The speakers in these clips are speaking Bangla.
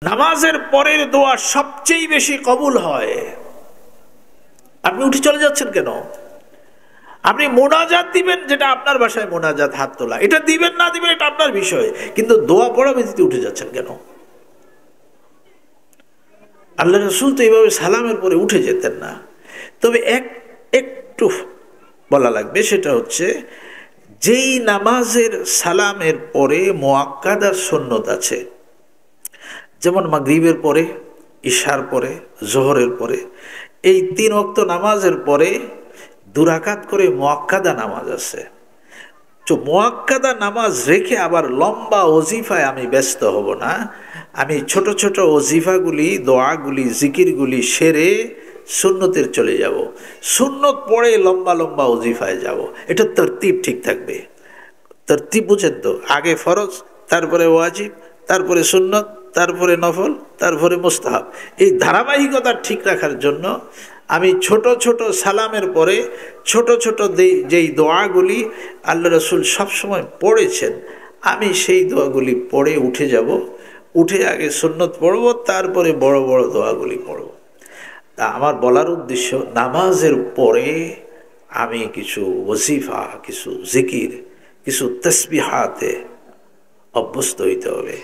নামাজের পরের দোয়া সবচেয়ে বেশি কবুল হয়। আপনি উঠে চলে যাচ্ছেন কেন? আপনি মোনাজাত দিবেন, যেটা আপনার ভাষায় মোনাজাত, হাত তোলা, এটা দিবেন না দিবেন এটা আপনার বিষয়, কিন্তু দোয়া পড়া ব্যতীত উঠে যাচ্ছেন কেন? আল্লাহ রাসূল তো এইভাবে সালামের পরে উঠে যেতেন না। তবে একটু বলা লাগবে, সেটা হচ্ছে যেই নামাজের সালামের পরে মুআক্কাদা সুন্নত আছে, যেমন মাগরিবের পরে, ইশার পরে, জোহরের পরে, এই 3 ওয়াক্ত নামাজের পরে 2 রাকাত করে মুআক্কাদা নামাজ আছে। তো মুআক্কাদা নামাজ রেখে আবার লম্বা ওজিফায় আমি ব্যস্ত হব না। আমি ছোট ছোট ওজিফাগুলি, দোয়াগুলি, জিকিরগুলি সেরে সুন্নতের চলে যাব। সুন্নত পড়ে লম্বা লম্বা ওজিফায় যাব। এটা তরতিব ঠিক থাকবে। তরতিব বুঝেন তো? আগে ফরজ, তারপরে ওয়াজিব, তারপরে সুন্নত, তারপরে নফল, তারপরে মুস্তাহাব। এই ধারাবাহিকতা ঠিক রাখার জন্য আমি ছোট ছোট সালামের পরে ছোট ছোট যেই দোয়াগুলি আল্লাহ রাসূল সবসময় পড়েছেন, আমি সেই দোয়াগুলি পড়ে উঠে যাব। উঠে আগে সুন্নত পড়ব, তারপরে বড় বড় দোয়াগুলি পড়ব। তা আমার বলার উদ্দেশ্য, নামাজের পরে আমি কিছু ওজিফা, কিছু জিকির, কিছু তাসবিহাতে অভ্যস্ত হইতে হবে।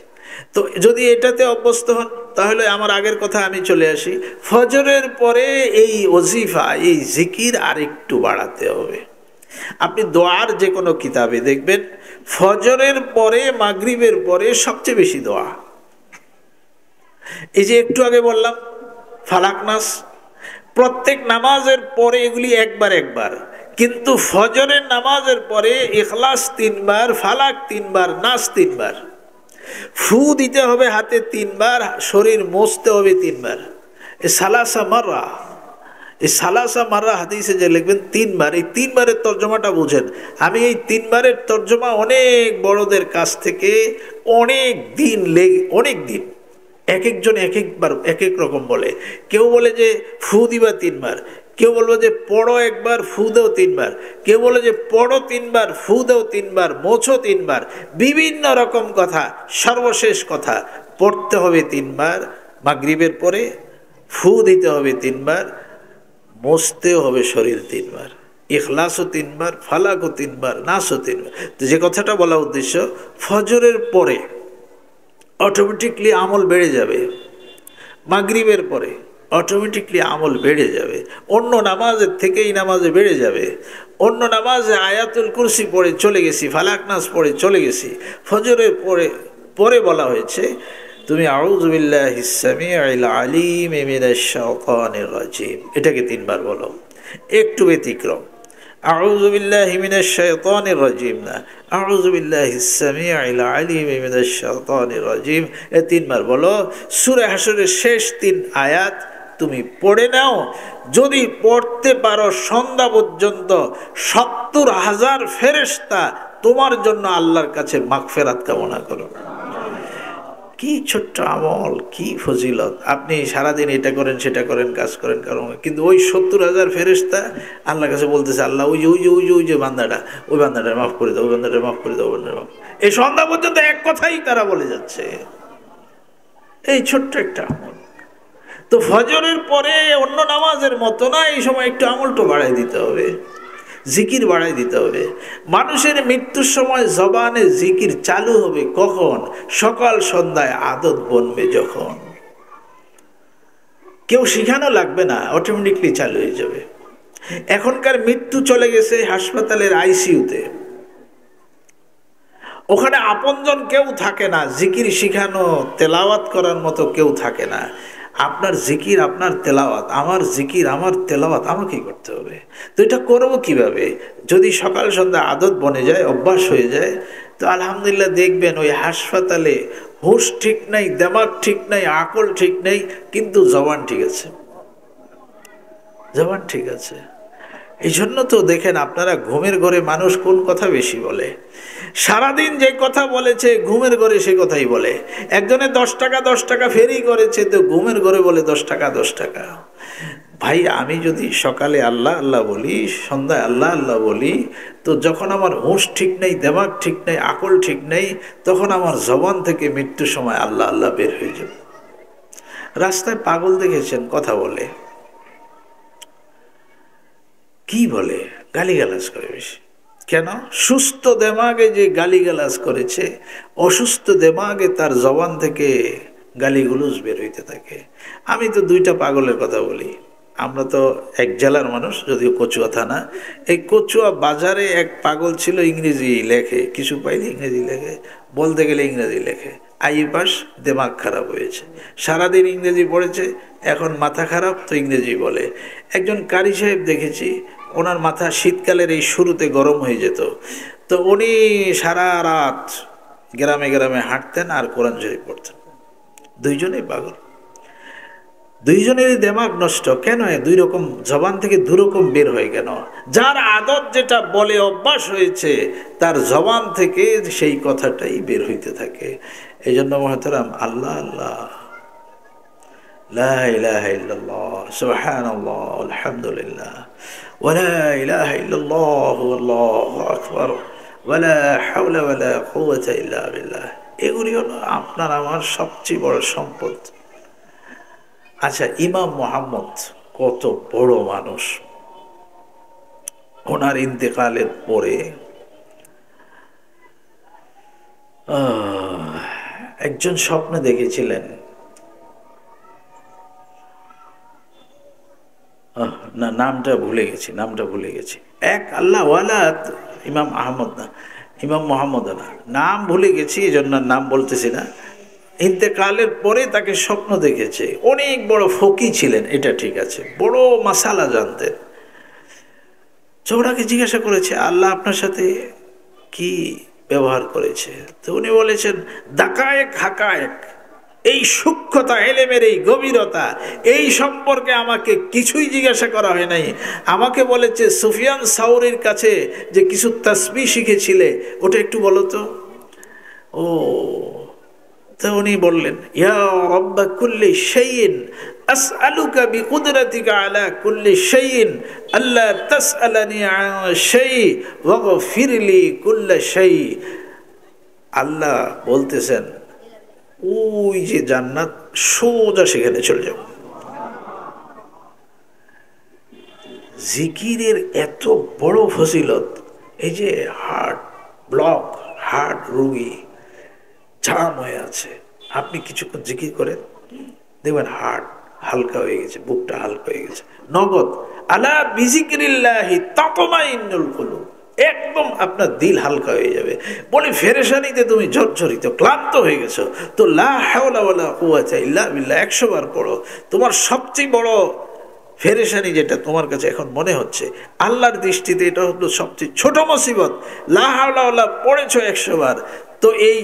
তো যদি এটাতে অভ্যস্ত হন, তাহলে আমার আগের কথা আমি চলে আসি, ফজরের পরে এই ওজিফা, এই জিকির আর একটু বাড়াতে হবে। আপনি দোয়ার যে কোনো কিতাবে দেখবেন, ফজরের পরে, মাগরিবের পরে সবচেয়ে বেশি দোয়া। এই যে একটু আগে বললাম ফালাক নাস, প্রত্যেক নামাজের পরে এগুলি একবার একবার, কিন্তু ফজরের নামাজের পরে ইখলাস 3 বার, ফালাক 3 বার, নাস 3 বার। ফু দিতে হবে হাতে 3 বার, শরীর মুছতে হবে 3 বার। এই সালাসা মাররা, এই সালাসা মাররা হাদিসে যে লিখবেন 3 বার, এই 3 বারের তর্জমাটা বুঝেন। আমি এই 3 বারের তর্জমা অনেক বড়দের কাছ থেকে অনেক দিন এক একজন এক একবার এক এক রকম বলে। কেউ বলে যে ফু দিবা 3 বার, কেউ বলবো যে পড়ো একবার, ফু দাও 3 বার, কেউ বলে যে পড়ো 3 বার, ফু দাও 3 বার, মোছো 3 বার, বিভিন্ন রকম কথা। সর্বশেষ কথা, পড়তে হবে 3 বার মাগরিবের পরে, ফু দিতে হবে 3 বার, মোছতেও হবে শরীর 3 বার, ইখলাসও 3 বার, ফালাকও 3 বার, নাসও 3 বার। তো যে কথাটা বলা উদ্দেশ্য, ফজরের পরে অটোমেটিকলি আমল বেড়ে যাবে, মাগরিবের পরে অটোমেটিকলি আমল বেড়ে যাবে, অন্য নামাজের থেকে এই নামাজে বেড়ে যাবে। অন্য নামাজে আয়াতুল কুরসি পড়ে চলে গেছি, ফালাক নাস পড়ে চলে গেছি, ফজরের পরে বলা হয়েছে তুমি আউযু বিল্লাহিস সামিউল আলিম মিনাশ শাইতানির রাজিম, এটাকে 3 বার বলো। একটু ব্যতিক্রম, আউযু বিল্লাহি মিনাশ শাইতানির রাজিম না, আউযু বিল্লাহিস সামিউল আলিম মিনাশ শাইতানির রাজিম, এ 3 বার বলো। সূরা হাশরের শেষ 3 আয়াত তুমি পড়ে নাও। যদি পড়তে পারো সন্ধ্যা পর্যন্ত, ৭০,০০০ ফেরেশতা তোমার জন্য আল্লাহর কাছে মাগফিরাত কামনা করো। কি ছোট্ট আমল, কি ফজিলত! আপনি সারাদিন এটা করেন, সেটা করেন, কাজ করেন, কিন্তু ওই ৭০,০০০ ফেরেশতা আল্লাহর কাছে বলতেছে, আল্লাহ ওই যে বান্দাটা, ওই বান্দাটা মাফ করে দাও, ওই বান্দাটা মাফ করে দাও, মাফ। এই সন্ধ্যা পর্যন্ত এক কথাই তারা বলে যাচ্ছে, এই ছোট্ট একটা আমল। তো ফজরের পরে অন্য নামাজের মতো না, এই সময় একটু আমলটা বাড়াই দিতে হবে, জিকির বাড়াই দিতে হবে। মানুষের মৃত্যুর সময় জবানে জিকির চালু হবে কখন? সকাল সন্ধ্যায় আদত বনবে যখন। কেউ শিখানো লাগবে না, অটোমেটিকলি চালু হয়ে যাবে। এখনকার মৃত্যু চলে গেছে হাসপাতালের আইসিইউতে, ওখানে আপনজন কেউ থাকে না, জিকির শিখানো, তেলাওয়াত করার মতো কেউ থাকে না। আপনার জিকির আপনার তেলাওয়াত, আমার জিকির আমার তেলাওয়াত আমাকেই করতে হবে। তো এটা করবো কিভাবে? যদি সকাল সন্ধ্যা আদত বনে যায়, অভ্যাস হয়ে যায়, তো আলহামদুলিল্লাহ দেখবেন ওই হাসপাতালে হুঁশ ঠিক নাই, দেমাগ ঠিক নাই, আকল ঠিক নেই, কিন্তু জবান ঠিক আছে, জবান ঠিক আছে। এই জন্য তো দেখেন আপনারা, ঘুমের ঘরে মানুষ কোন কথা বেশি বলে? সারাদিন যে কথা বলেছে ঘুমের ঘরে সে কথাই বলে। একজনে 10 টাকা 10 টাকা ফেরি করেছে, তো ঘুমের ঘরে বলে 10 টাকা 10 টাকা। ভাই, আমি যদি সকালে আল্লাহ আল্লাহ বলি, সন্ধ্যায় আল্লাহ আল্লাহ বলি, তো যখন আমার হুঁশ ঠিক নেই, দেমাগ ঠিক নেই, আকল ঠিক নেই, তখন আমার জবান থেকে মৃত্যুর সময় আল্লাহ আল্লাহ বের হয়ে যাবে। রাস্তায় পাগল দেখেছেন কথা বলে, কি বলে, গালিগালাজ করে বেশি। কেন? সুস্থ দেমাগে যে গালিগালাজ করেছে, অসুস্থ দেমাগে তার জবান থেকে গালিগুলোজ বের হইতে থাকে। আমি তো দুইটা পাগলের কথা বলি। আমরা তো এক জেলার মানুষ, যদিও কচুয়া থানা। এই কচুয়া বাজারে এক পাগল ছিল, ইংরেজি লেখে, কিছু পাইলে ইংরেজি লেখে, বলতে গেলে ইংরেজি লেখে। পাস দেমাগ খারাপ হয়েছে, সারাদিন ইংরেজি পড়েছে, এখন মাথা খারাপ তো ইংরেজি বলে। একজন কারি সাহেব দেখেছি, ওনার মাথা শীতকালের এই শুরুতে গরম হয়ে যেত, তো উনি সারা রাত গ্রামে গ্রামে হাঁটতেন আর কোরআন শরীফ পড়তেন। দুইজনেই পাগল, দুইজনেরই দেমাগ নষ্ট। কেন? দুই রকম জবান থেকে দুরকম বের হয় কেন? যার আদত যেটা বলে অভ্যাস হয়েছে, তার জবান থেকে সেই কথাটাই বের হইতে থাকে। এই জন্য মহতারাম, আল্লাহ আল্লাহ, লা ইলাহা ইল্লাল্লাহ, সুবহানাল্লাহ, আলহামদুলিল্লাহ, ওয়ালা ইলাহা ইল্লাল্লাহ, আল্লাহু আকবার, ওয়ালা হাওলা ওয়ালা কুওয়াতা ইল্লা বিল্লাহ। এগুলি হলো আপনার আমার সবচেয়ে বড় সম্পদ। আচ্ছা, ইমাম মুহাম্মদ কত বড় মানুষ। ওনার ইন্তেকালের পরে একজন স্বপ্নে দেখেছিলেন, না নামটা ভুলে গেছি, এক আল্লাহওয়ালা ইমাম আহমদ না, ইমাম মোহাম্মদ না, নাম ভুলে গেছি, এই জন্য নাম বলতেছি না। ইন্তেকালের পরে তাকে স্বপ্ন দেখেছে। অনেক বড় ফকি ছিলেন, এটা ঠিক আছে, বড় মাসালা জানতেন। ওনাকে জিজ্ঞাসা করেছে, আল্লাহ আপনার সাথে কি ব্যবহার করেছে? তো উনি বলেছেন, দাকায়েক হাকায়েক, এই সূক্ষ্মতা, এলেমের এই গভীরতা, এই সম্পর্কে আমাকে কিছুই জিজ্ঞাসা করা হয় নাই। আমাকে বলেছে সুফিয়ান সাউরির কাছে যে কিছু তাসবিহ শিখেছিলে, ওটা একটু বলো তো। ও, তো উনি বললেন, ইয়া রাব্বা কুল্লি শাইইন আসআলুকা বিকুদরাতিকা আলা কুল্লি শাইইন আল্লা তাসআলানি আন শাই ওয়াগফিরলি কুল্লা শাই। আল্লাহ বলতেছেন, ওই যে জান্নাত, সোজা সেখানে চলে যাও। জিকিরের এত বড় ফজিলত। এই যে হার্ট ব্লক, হার্ট রোগী জাম হয়ে আছে, আপনি কিছুক্ষণ জিকির করেন, দেখবেন হার্ট হালকা হয়ে গেছে, বুকটা হালকা হয়ে গেছে। নগদ আলা বিজিকিরিল্লাহি তাতমাইন্নুল কুলুব, একদম আপনার দিল হালকা হয়ে যাবে। বলে ফেরেশানিতে তুমি জর্জরিত, ক্লান্ত হয়ে গেছো, তো লা হাওলা ওয়ালা কুওয়াতা ইল্লা বিল্লাহ 100 বার পড়ো। তোমার সবচেয়ে বড় ফেরেশানি যেটা তোমার কাছে এখন মনে হচ্ছে, আল্লাহর দৃষ্টিতে এটা হলো সবচেয়ে ছোট মুসিবত। লা হাওলা ওয়ালা পড়েছো 100 বার, তো এই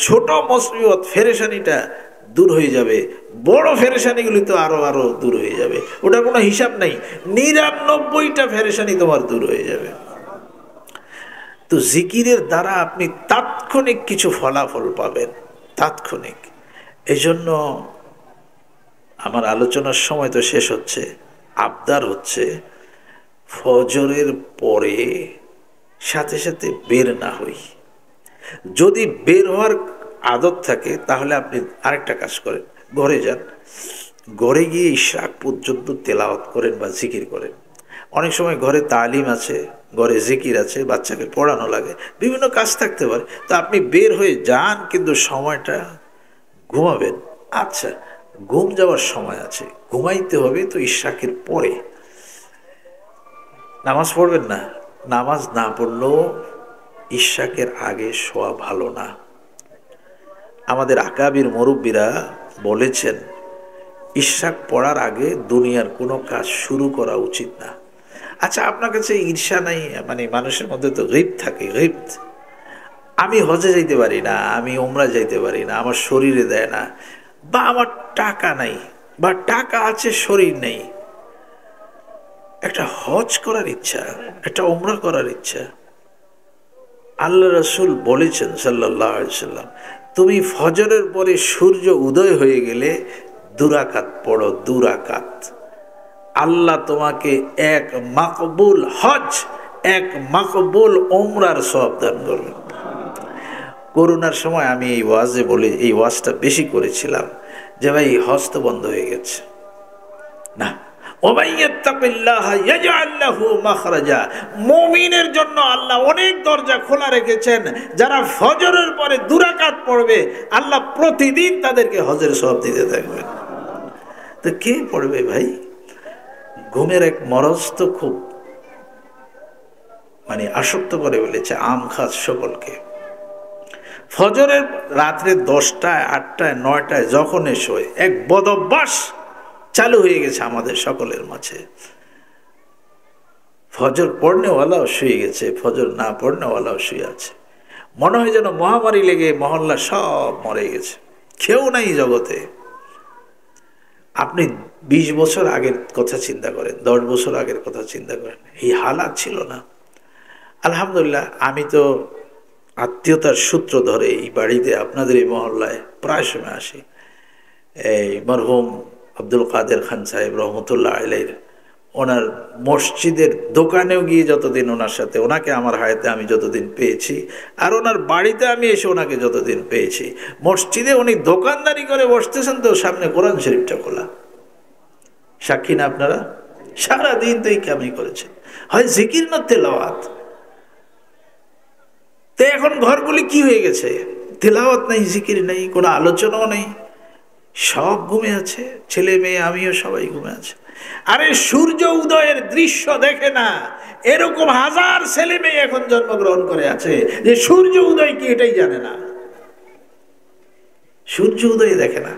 ছোট মুসিবত ফেরেশানিটা দূর হয়ে যাবে। বড় ফেরেশানিগুলি তো আরো আরো দূর হয়ে যাবে, ওটার কোনো হিসাব নাই। 99টা ফেরেশানি তোমার দূর হয়ে যাবে। তো জিকিরের দ্বারা আপনি তাৎক্ষণিক কিছু ফলাফল পাবেন, তাৎক্ষণিক। এই জন্য আমার আলোচনার সময় তো শেষ হচ্ছে, আবদার হচ্ছে ফজরের পরে সাথে সাথে বের না হই। যদি বের হওয়ার আদত থাকে তাহলে আপনি আরেকটা কাজ করেন, ঘরে যান, ঘরে গিয়ে ইশরাক পর্যন্ত তেলাওয়াত করেন বা জিকির করেন। অনেক সময় ঘরে তালিম আছে, ঘরে জিকির আছে, বাচ্চাকে পড়ানো লাগে, বিভিন্ন কাজ থাকতে পারে, তো আপনি বের হয়ে যান, কিন্তু সময়টা ঘুমাবেন। আচ্ছা, ঘুম যাওয়ার সময় আছে, ঘুমাইতে হবে তো ইশরাকের পরে। নামাজ পড়বেন না, নামাজ না পড়লেও ইশরাকের আগে শোয়া ভালো না। আমাদের আকাবির মুরব্বীরা বলেছেন, ইশরাক পড়ার আগে দুনিয়ার কোনো কাজ শুরু করা উচিত না। আচ্ছা, আপনার কাছে ঈর্ষা নাই? মানে মানুষের মধ্যে তো গিবত থাকে, গিবত। আমি হজে যাইতে পারি না, আমি উমরা যাইতে পারি না, আমার শরীরে দেয় না, বা আমার টাকা নাই, বা টাকা আছে শরীর নেই। একটা হজ করার ইচ্ছা, একটা উমরা করার ইচ্ছা। আল্লাহ রাসূল বলেছেন সাল্লাল্লাহু আলাইহি ওয়াসাল্লাম, তুমি ফজরের পরে সূর্য উদয় হয়ে গেলে 2 রাকাত পড়ো, 2 রাকাত। আল্লাহ তোমাকে এক মাকবুল হজ, এক মাকবুল উমরার সওয়াব দান করবেন। করোনার সময় আমি এই ওয়াজে বলে, এই ওয়াজটা বেশি করেছিলাম যে ভাই হজ তো বন্ধ হয়ে গেছে। না, মুমিনের জন্য আল্লাহ অনেক দরজা খোলা রেখেছেন। যারা ফজরের পরে 2 রাকাত পড়বে আল্লাহ প্রতিদিন তাদেরকে হজের সওয়াব দিতে থাকবেন। তো কে পড়বে ভাই? ঘুমের এক মরজ তো খুব আসক্ত করে ফেলেছে আম খাস সকলকে। ফজরের রাত্রে 10টায় 8টায় 9টায় যখন শোয়, এক বদ অভ্যাস চালু হয়ে গেছে আমাদের সকলের মাঝে। ফজর পড়নেওয়ালাও শুয়ে গেছে, ফজর না পড়নেওয়ালাও শুয়ে আছে। মনে হয় যেন মহামারী লেগে মহল্লা সব মরে গেছে, কেউ নাই জগতে। আপনি 20 বছর আগের কথা চিন্তা করেন, 10 বছর আগের কথা চিন্তা করেন, এই হালাত ছিল না। আলহামদুলিল্লাহ, আমি তো আত্মীয়তার সূত্র ধরে এই বাড়িতে আপনাদের এই মহল্লায় প্রায় সময় আসি। এই মরহুম আব্দুল কাদের খান সাহেব রহমতুল্লাহ আলাইহির ওনার মসজিদের দোকানেও গিয়ে যতদিন ওনার সাথে, ওনাকে আমার হায়াতে আমি যতদিন পেয়েছি, আর ওনার বাড়িতে আমি এসে ওনাকে যতদিন পেয়েছি, মসজিদে উনি দোকানদারি করে বসতেছেন তো সামনে কোরআন শরীফটা খোলা। সাক্ষী না আপনারা? সারাদিন তো এই কামই করেছেন, হয় জিকির না তেলাওয়াত। তো এখন ঘরগুলি কি হয়ে গেছে? তেলাওয়াত নেই, জিকির নেই, কোনো আলোচনাও নেই, সব ঘুমে আছে, ছেলে মেয়ে আমিও সবাই ঘুমে আছে। আরে সূর্য উদয়ের দৃশ্য দেখে না, এরকম হাজার ছেলে মেয়ে এখন জন্মগ্রহণ করে আছে যে সূর্য উদয় কি এটাই জানে না, সূর্য উদয় দেখে না।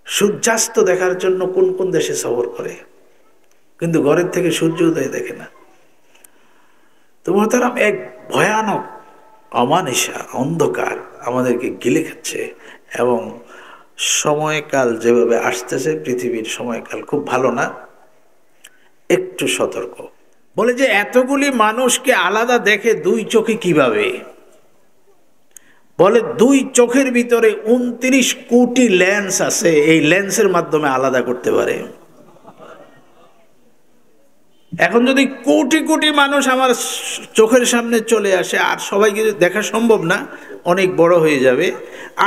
সূর্যাস্ত দেখার জন্য কোন কোন দেশে সফর করে, কিন্তু ঘরের থেকে সূর্য উদয় দেখে না। তো মোহতারাম, এক ভয়ানক অমানিসা অন্ধকার আমাদেরকে গিলে খাচ্ছে। এবং সময়কাল যেভাবে আসতেছে, পৃথিবীর সময়কাল খুব ভালো না, একটু সতর্ক। বলে যে এতগুলি মানুষকে আলাদা দেখে 2 চোখে কিভাবে? বলে 2 চোখের ভিতরে 29 কোটি লেন্স আছে, এই লেন্সের মাধ্যমে আলাদা করতে পারে। এখন যদি কোটি কোটি মানুষ আমার চোখের সামনে চলে আসে, আর সবাইকে দেখা সম্ভব না, অনেক বড় হয়ে যাবে।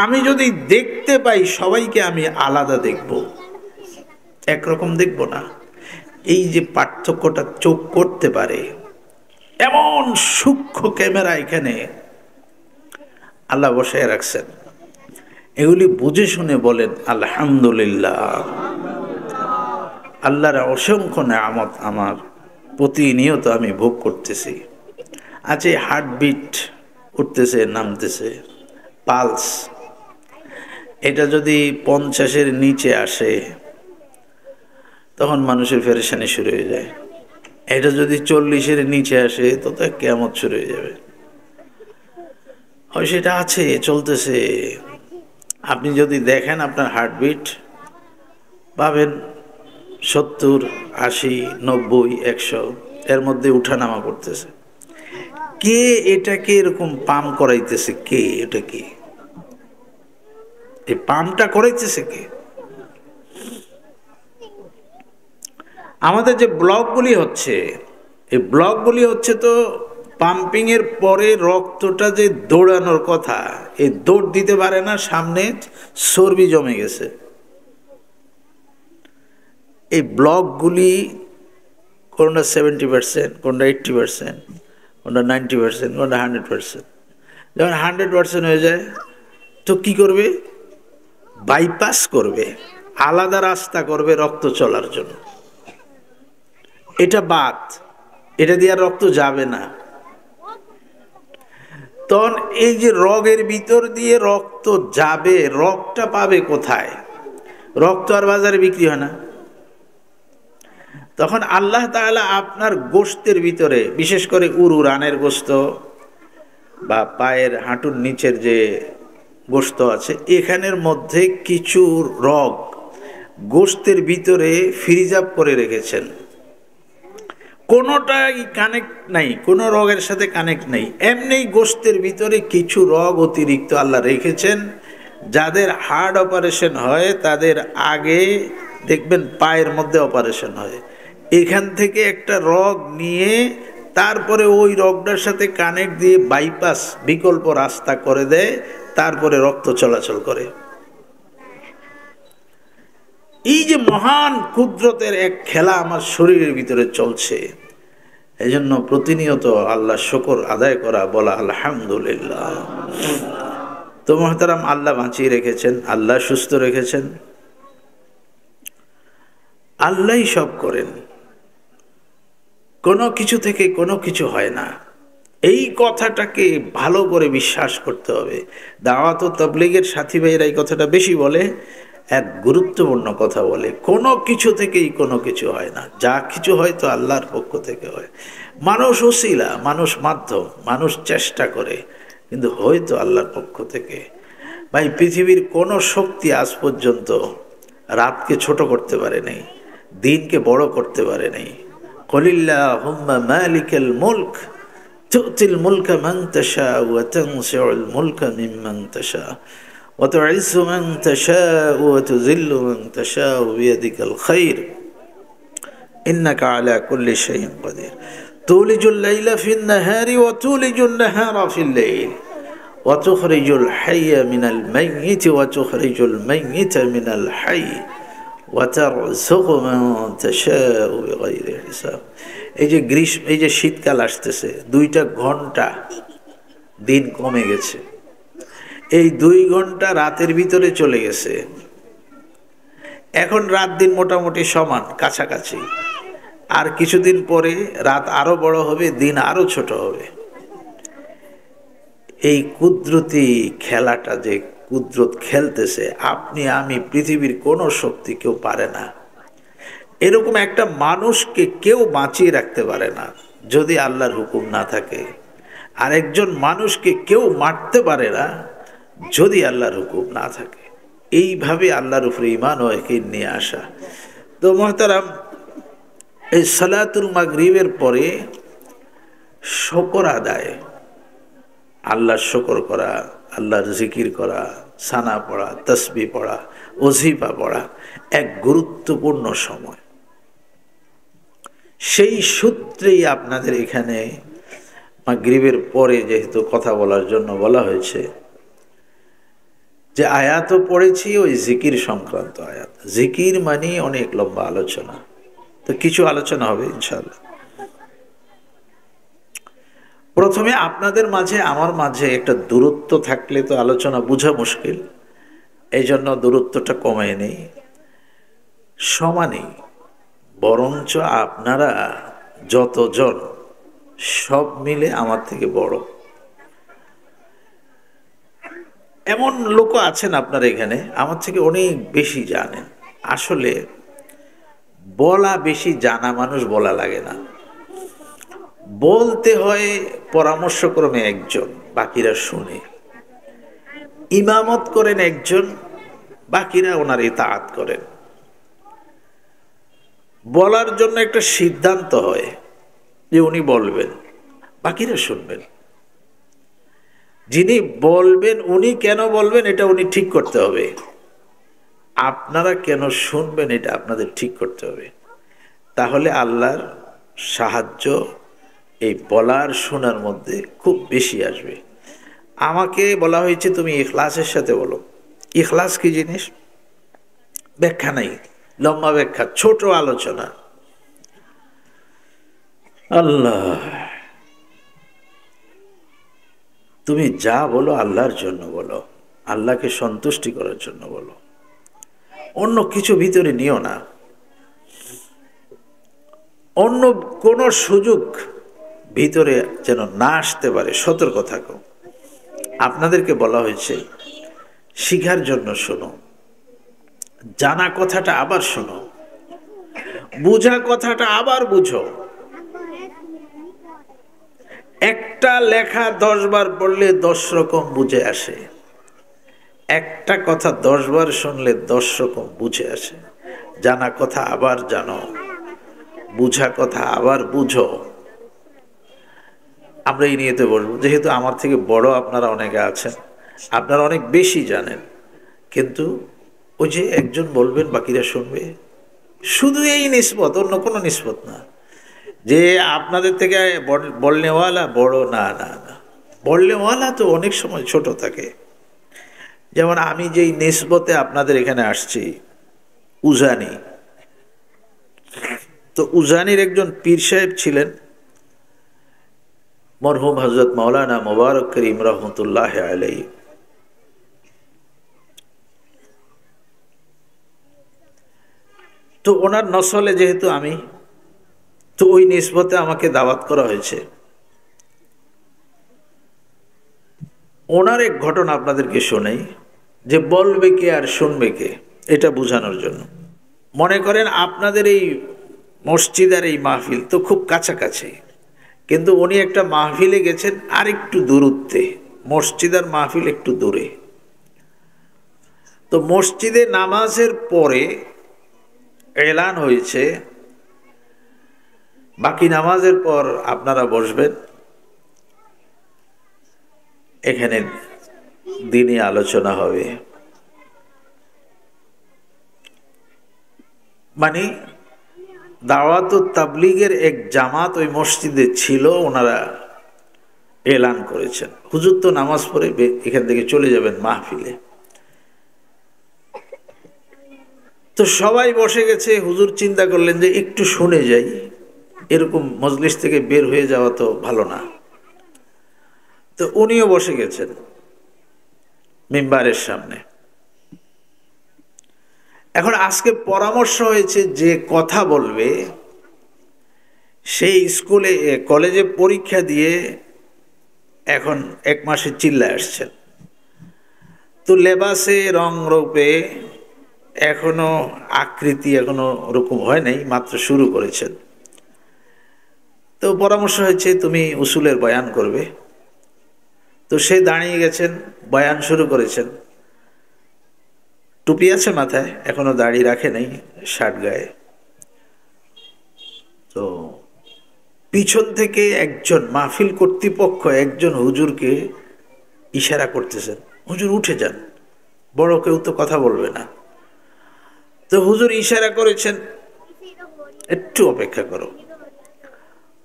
আমি যদি দেখতে পাই সবাইকে আমি আলাদা দেখব, একরকম দেখব না। এই যে পার্থক্যটা চোখ করতে পারে, এমন সূক্ষ্ম ক্যামেরা এখানে আল্লাহ বসায় রাখছেন। এগুলি বুঝে শুনে বলেন আলহামদুলিল্লাহ। আল্লাহর অসংখ্য নেয়ামত আমার প্রতিনিয়ত আমি ভোগ করতেছি। আছে হার্টবিট উঠতেছে নামতেছে, পালস, এটা যদি 50-এর নিচে আসে তখন মানুষের পেরেশানি শুরু হয়ে যায়। এটা যদি 40-এর নিচে আসে তো কিয়ামত শুরু হয়ে যাবে। হয় সেটা আছে, চলতেছে। আপনি যদি দেখেন আপনার হার্টবিট, পাবেন 70, 80, 90, 100 এর মধ্যে উঠানামা করতেছে। কে এটাকে এরকম পাম্প করাইতেছে? কে এটা? কি এই পাম্পটা করাইতেছে কে? আমাদের যে ব্লকগুলি হচ্ছে, এই ব্লকগুলি হচ্ছে তো পাম্পিং এর পরে রক্তটা যে দৌড়ানোর কথা, এই দৌড় দিতে পারে না, সামনে চর্বি জমে গেছে। এই ব্লকগুলি কোনটা 70%, কোনটা 80%, কোনটা 90%, কোনটা 100%। যখন 100% হয়ে যায় তো কি করবে? বাইপাস করবে, আলাদা রাস্তা করবে রক্ত চলার জন্য। এটা বাদ, এটা দিয়ে আর রক্ত যাবে না। তখন এই যে রগের ভিতর দিয়ে রক্ত যাবে, রক্তটা পাবে কোথায়? রক্ত আর বাজারে বিক্রি হয় না। তখন আল্লাহ তাআলা আপনার গোশতের ভিতরে, বিশেষ করে উরু রানের গোশত বা পায়ের হাঁটুর নিচের যে গোশত আছে, এখানের মধ্যে কিছু রগ গোশতের ভিতরে ফ্রিজ আপ করে রেখেছেন। কোনোটাই কানেক্ট নাই, কোনো রগের সাথে কানেক্ট নেই, এমনি গোশতের ভিতরে কিছু রগ অতিরিক্ত আল্লাহ রেখেছেন। যাদের হার্ট অপারেশন হয় তাদের আগে দেখবেন পায়ের মধ্যে অপারেশন হয়, এখান থেকে একটা রগ নিয়ে তারপরে ওই রগটার সাথে কানেক্ট দিয়ে বাইপাস, বিকল্প রাস্তা করে দেয়। তারপরে রক্ত চলাচল করে। এই যে মহান কুদরতের এক খেলা আমার শরীরের ভিতরে চলছে, এই জন্য প্রতিনিয়ত আল্লাহ শুকর আদায় করা, বলা আলহামদুলিল্লাহ। তো মুহতারাম, আল্লাহ বাঁচিয়ে রেখেছেন, আল্লাহ সুস্থ রেখেছেন, আল্লাহই সব করেন, কোনো কিছু থেকে কোনো কিছু হয় না। এই কথাটাকে ভালো করে বিশ্বাস করতে হবে। দাওয়াত ও তাবলীগের সাথী ভাইয়েরা এই কথাটা বেশি বলে, এক গুরুত্বপূর্ণ কথা বলে, কোনো কিছু থেকেই কোনো কিছু হয় না, যা কিছু হয় তো আল্লাহর পক্ষ থেকে হয়। মানুষ ওসিলা, মানুষ মাধ্যম, মানুষ চেষ্টা করে, কিন্তু হয়তো আল্লাহর পক্ষ থেকে। ভাই, পৃথিবীর কোনো শক্তি আজ পর্যন্ত রাতকে ছোট করতে পারে নাই, দিনকে বড় করতে পারে নাই। কুলিল্লাহুম্মা মালিকাল মুলক তু'তিল মুলকা মান তাশাউ ওয়া তানজিউল মুলকা মিম্মান তাশাউ ওয়া তু'ইজ্জু মান তাশাউ ওয়া তুযিল্লু মান তাশাউ বিয়াদিকাল খায়র ইন্নাকা আলা কুল্লি শাইইন কাদির তুলিজুল লাইলা ফিন নাহারি ওয়া তুলিজুন নাহারা ফিল লাইল ওয়া তুখরিজুল হাইয়া মিনাল মাইয়িতি ওয়া তুখরিজুল মাইয়িতা মিনাল হাইয়্যি ওয়া তারযুকু মান তাশাউ বিগাইরি হিসাব। এই যে শীতকাল আসতেছে, 2টা ঘন্টা দিন কমে গেছে, এই 2 ঘন্টা রাতের ভিতরে চলে গেছে। এখন রাত দিন মোটামুটি সমান, কাছাকাছি। আর কিছুদিন পরে রাত আরো বড় হবে, দিন আরো ছোট হবে। এই কুদরতি খেলাটা যে কুদরত খেলতেছে, আপনি আমি, পৃথিবীর কোনো শক্তি কেউ পারে না। এরকম একটা মানুষকে কেউ বাঁচিয়ে রাখতে পারে না যদি আল্লাহর হুকুম না থাকে। আর একজন মানুষকে কেউ মারতে পারে না যদি আল্লাহর হুকুম না থাকে। এইভাবে আল্লাহর উপরে ঈমান ও ইয়াকিন নিয়ে আসা। তো মুহতারাম, এই সালাতুল মাগরিবের পরে শুকর আদায়, আল্লাহর শুকর করা, আল্লাহর জিকির করা, সানা পড়া, তাসবিহ পড়া, ওজিফা পড়া এক গুরুত্বপূর্ণ সময়। সেই সূত্রেই আপনাদের এখানে মাগরিবের পরে যেহেতু কথা বলার জন্য বলা হয়েছে, যে আয়াতও পড়েছি ওই জিকির সংক্রান্ত আয়াত। জিকির মানে অনেক লম্বা আলোচনা, তো কিছু আলোচনা হবে ইনশাআল্লাহ। প্রথমে আপনাদের মাঝে আমার মাঝে একটা দূরত্ব থাকলে তো আলোচনা বোঝা মুশকিল, এই জন্য দূরত্বটা কমায় নেই, সমানই। বরঞ্চ আপনারা যতজন সব মিলে আমার থেকে বড়, এমন লোক আছেন আপনার এখানে আমার থেকে অনেক বেশি জানেন। আসলে বলা বেশি, জানা মানুষ বলা লাগে না। বলতে হয় পরামর্শক্রমে একজন, বাকিরা শুনে। ইমামত করেন একজন, বাকিরা ওনার ইতাআত করেন। বলার জন্য একটা সিদ্ধান্ত হয় যে উনি বলবেন, বাকিরা শুনবেন। যিনি বলবেন উনি কেন বলবেন এটা উনি ঠিক করতে হবে, আপনারা কেন শুনবেন এটা আপনাদের ঠিক করতে হবে। তাহলে আল্লাহর সাহায্য এই বলার শোনার মধ্যে খুব বেশি আসবে। আমাকে বলা হয়েছে তুমি ইখলাসের সাথে বলো। ইখলাস কি জিনিস? ব্যাখ্যা নাই, লম্বা ব্যাখ্যা, ছোট আলোচনা। আল্লাহ, তুমি যা বলো আল্লাহর জন্য বলো, আল্লাহকে সন্তুষ্টি করার জন্য বলো, অন্য কিছু ভিতরে নিও না। অন্য কোনো সুযোগ ভিতরে যেন না আসতে পারে, সতর্ক থাকো। আপনাদেরকে বলা হয়েছে শিখার জন্য শোনো, জানা কথাটা আবার শোনো, বুঝা কথাটা আবার বুঝো। একটা লেখা 10 বার পড়লে 10 রকম বুঝে আসে, একটা কথা 10 বার শুনলে 10 রকম বুঝে আসে। জানা কথা আবার জানো, বুঝা কথা আবার বুঝো। আমরা এই নিয়েতে বলবো, যেহেতু আমার থেকে বড় আপনারা অনেকে আছেন, আপনারা অনেক বেশি জানেন, কিন্তু ওই যে একজন বলবেন বাকিরা শুনবে, শুধু এই নিসবত, অন্য কোনো নিসবত না যে আপনাদের থেকে বলনেওয়ালা বড়। না না না, বলনেওয়ালা তো অনেক সময় ছোট থাকে, যেমন আমি যেই নিসবতে আপনাদের এখানে আসছি, উজানি, তো উজানির একজন পীর সাহেব ছিলেন মরহুম হযরত মাওলানা মুবারক করিম রহমতুল্লাহ আলাইহি। তো ওনার নসলে যেহেতু আমি, তো ওই নিসবতে আমাকে দাওয়াত করা হয়েছে। ওনার এক ঘটনা আপনাদেরকে শোনাই, যে বলবে কে আর শুনবে কে এটা বোঝানোর জন্য। মনে করেন আপনাদের এই মসজিদ আর এই মাহফিল তো খুব কাছাকাছি, কিন্তু উনি একটা মাহফিলে গেছেন আর একটু দূরত্বে, মসজিদ আর মাহফিল একটু দূরে। তো মসজিদে নামাজের পরে এলান হয়েছে, বাকি নামাজের পর আপনারা বসবেন, এখানে দিনই আলোচনা হবে। মানে দাওয়াত তাবলীগের এক জামাত ওই মসজিদে ছিল, ওনারা এলান করেছেন হুজুর তো নামাজ পড়ে এখান থেকে চলে যাবেন মাহফিলে। তো সবাই বসে গেছে, হুজুর চিন্তা করলেন যে একটু শুনে যাই, এরকম মজলিস থেকে বের হয়ে যাওয়া তো ভালো না। তো উনিও বসে গেছেন মিম্বারের সামনে। এখন আজকে পরামর্শ হয়েছে যে কথা বলবে সেই স্কুলে কলেজে পরীক্ষা দিয়ে এখন 1 মাসে চিল্লায় আসছেন, তো লেবাসে রং রূপে এখনো আকৃতি এখনো ওরকম হয় নাই, মাত্র শুরু করেছেন। তো পরামর্শ হয়েছে তুমি উসুলের বয়ান করবে। তো সে দাঁড়িয়ে গেছেন, বয়ান শুরু করেছেন। টুপি আছে মাথায়, এখনো দাড়ি রাখে নাই, শার্ট গায়ে। তো পিছন থেকে একজন মাহফিল কর্তৃপক্ষ একজন হুজুরকে ইশারা করতেছেন, হুজুর উঠে যান, বড় কেউ তো কথা বলবে না। তো হুজুর ইশারা করেছেন একটু অপেক্ষা করো।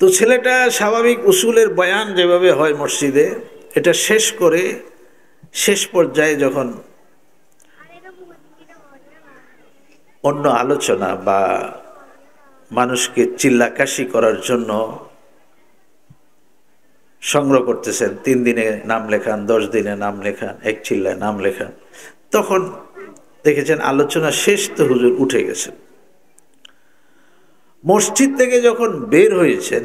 তো ছেলেটা স্বাভাবিক উসুলের বয়ান যেভাবে হয় মসজিদে, এটা শেষ করে শেষ পর্যায়ে যখন অন্য আলোচনা বা মানুষকে চিল্লাকাশি করার জন্য সংগ্রহ করতেছেন, 3 দিনে নাম লেখান, 10 দিনে নাম লেখান, 1 চিল্লায় নাম লেখান, তখন দেখেছেন আলোচনা শেষ, তো হুজুর উঠে গেছেন। মসজিদ থেকে যখন বের হয়েছেন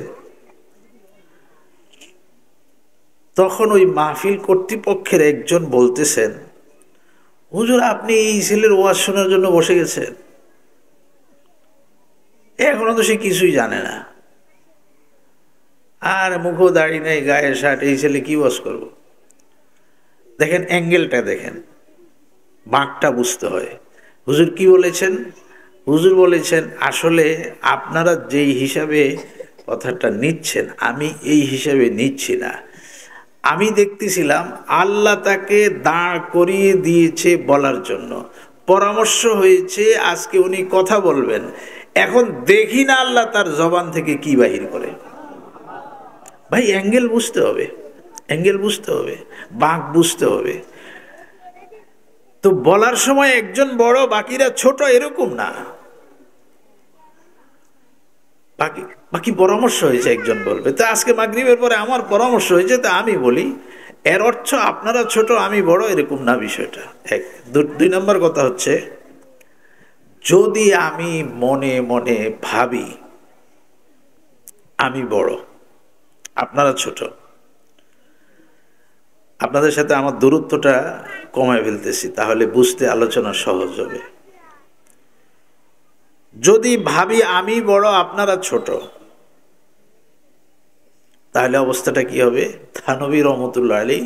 তখন ওই মাহফিল কর্তৃপক্ষের একজন বলতেছেন, হুজুর আপনি এই ছেলের ওয়াজ শোনার জন্য বসে গেছেন, এখনো তো সে কিছুই জানে না, আর মুখও দাড়ি নেই, গায়ে শার্ট, এই ছেলে কি ওয়াজ করবো। দেখেন অ্যাঙ্গেলটা দেখেন, বাঁকটা বুঝতে হয়। হুজুর কি বলেছেন? হুজুর বলেছেন আসলে আপনারা যেই হিসাবে কথাটা নিচ্ছেন আমি এই হিসাবে নিচ্ছি না, আমি দেখতেছিলাম আল্লাহ তাকে দাঁড় করিয়ে দিয়েছে বলার জন্য, পরামর্শ হয়েছে আজকে উনি কথা বলবেন, এখন দেখি না আল্লাহ তার জবান থেকে কি বাহির করে। ভাই অ্যাঙ্গেল বুঝতে হবে, অ্যাঙ্গেল বুঝতে হবে, বাঁক বুঝতে হবে। তো বলার সময় একজন বড় বাকিরা ছোট এরকম না, বাকি বাকি পরামর্শ হয়েছে একজন বলবে। তো আজকে মাগরিবের পরে আমার পরামর্শ হয়েছে, তা আমি বলি, এর অর্থ আপনারা ছোট আমি বড় এরকম না বিষয়টা। 1 2 নম্বর কথা হচ্ছে, যদি আমি মনে মনে ভাবি আমি বড় আপনারা ছোট, আপনাদের সাথে আমার দূরত্বটা কমায় ফেলতেছি, তাহলে বুঝতে আলোচনা সহজ হবে। যদি ভাবি আমি বড় আপনারা ছোট, তাহলে অবস্থাটা কি হবে? থানবী রহমতুল্লাহ আলী,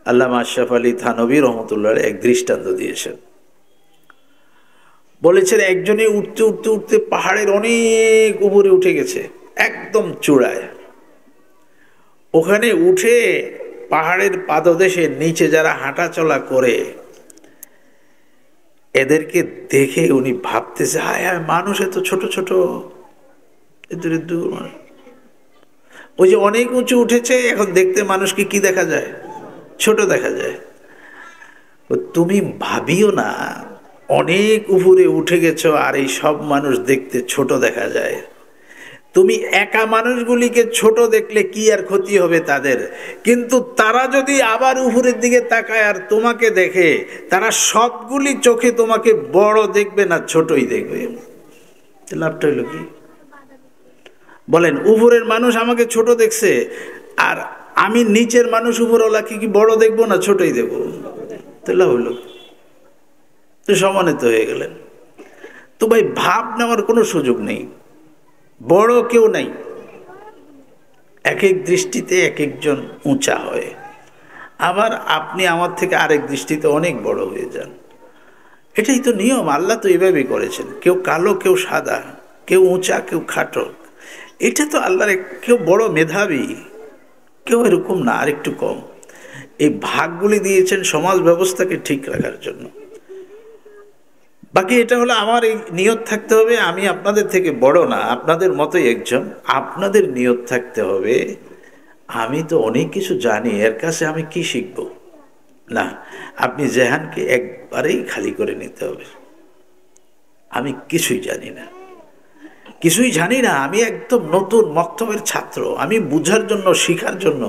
আল্লামা আশরাফ আলী থানবী রহমতুল্লাহ আলী এক দৃষ্টান্ত দিয়েছেন। বলেছেন একজনে উঠতে উঠতে উঠতে পাহাড়ের অনেক উপরে উঠে গেছে, একদম চূড়ায়। ওখানে উঠে পাহাড়ের পাদদেশে নিচে যারা হাঁটা চলা করে এদেরকে দেখে উনি ভাবতেছে, হায় হায় মানুষ এত ছোট ছোট, ওই যে অনেক উঁচু উঠেছে, এখন দেখতে মানুষকে কি দেখা যায়? ছোট দেখা যায়। তুমি ভাবিও না অনেক উপরে উঠে গেছো আর এই সব মানুষ দেখতে ছোট দেখা যায়। তুমি একা মানুষগুলিকে ছোট দেখলে কি আর ক্ষতি হবে তাদের, কিন্তু তারা যদি আবার উপরের দিকে তাকায় আর তোমাকে দেখে, তারা সবগুলি চোখে তোমাকে বড় দেখবে না ছোটই দেখবে। লাভটা হইল কি? বলেন, উপরের মানুষ আমাকে ছোট দেখছে আর আমি নিচের মানুষ উপরওয়ালাকে কি বড় দেখবো না ছোটই দেখবো? তো লাভ হইল, তো সমানিত হয়ে গেলেন। তো ভাই ভাব নেওয়ার কোনো সুযোগ নেই, বড় কেউ নাই। এক এক দৃষ্টিতে এক একজন উঁচা হয়, আবার আপনি আমার থেকে আরেক দৃষ্টিতে অনেক বড় হয়ে যান। এটাই তো নিয়ম, আল্লাহ তো এভাবেই করেছেন। কেউ কালো, কেউ সাদা, কেউ উঁচা, কেউ খাটো। এটা তো আল্লাহর, কেউ বড় মেধাবী, কেউ এরকম না আর একটু কম। এই ভাগগুলি দিয়েছেন সমাজ ব্যবস্থাকে ঠিক রাখার জন্য। বাকি এটা হলো আমার এই নিয়ত থাকতে হবে, আমি আপনাদের থেকে বড় না, আপনাদের মতোই একজন। আপনাদের নিয়ত থাকতে হবে আমি তো অনেক কিছু জানি, এর কাছে আমি কি শিখব না। আপনি জেহানকে একবারেই খালি করে নিতে হবে, আমি কিছুই জানি না, কিছুই জানি না, আমি একদম নতুন মক্তবের ছাত্র, আমি বুঝার জন্য শিখার জন্য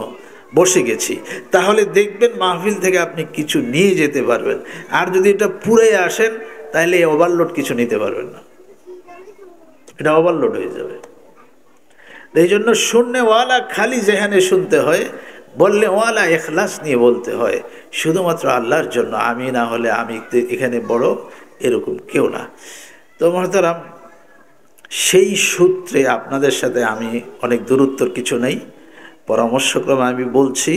বসে গেছি। তাহলে দেখবেন মাহফিল থেকে আপনি কিছু নিয়ে যেতে পারবেন। আর যদি এটা পুরে আসেন তাহলে ওভারলোড কিছু নিতে পারবেন না, এটা ওভারলোড হয়ে যাবে। এই জন্য শূন্যওয়ালা খালি জেহানে শুনতে হয়, বললে ওয়ালা এখলাস নিয়ে বলতে হয়, শুধুমাত্র আল্লাহর জন্য। আমি না হলে আমি এখানে বড়, এরকম কেউ না। তো মহতারাম, সেই সূত্রে আপনাদের সাথে আমি অনেক দূরত্বর কিছু নেই, পরামর্শক্রমে আমি বলছি।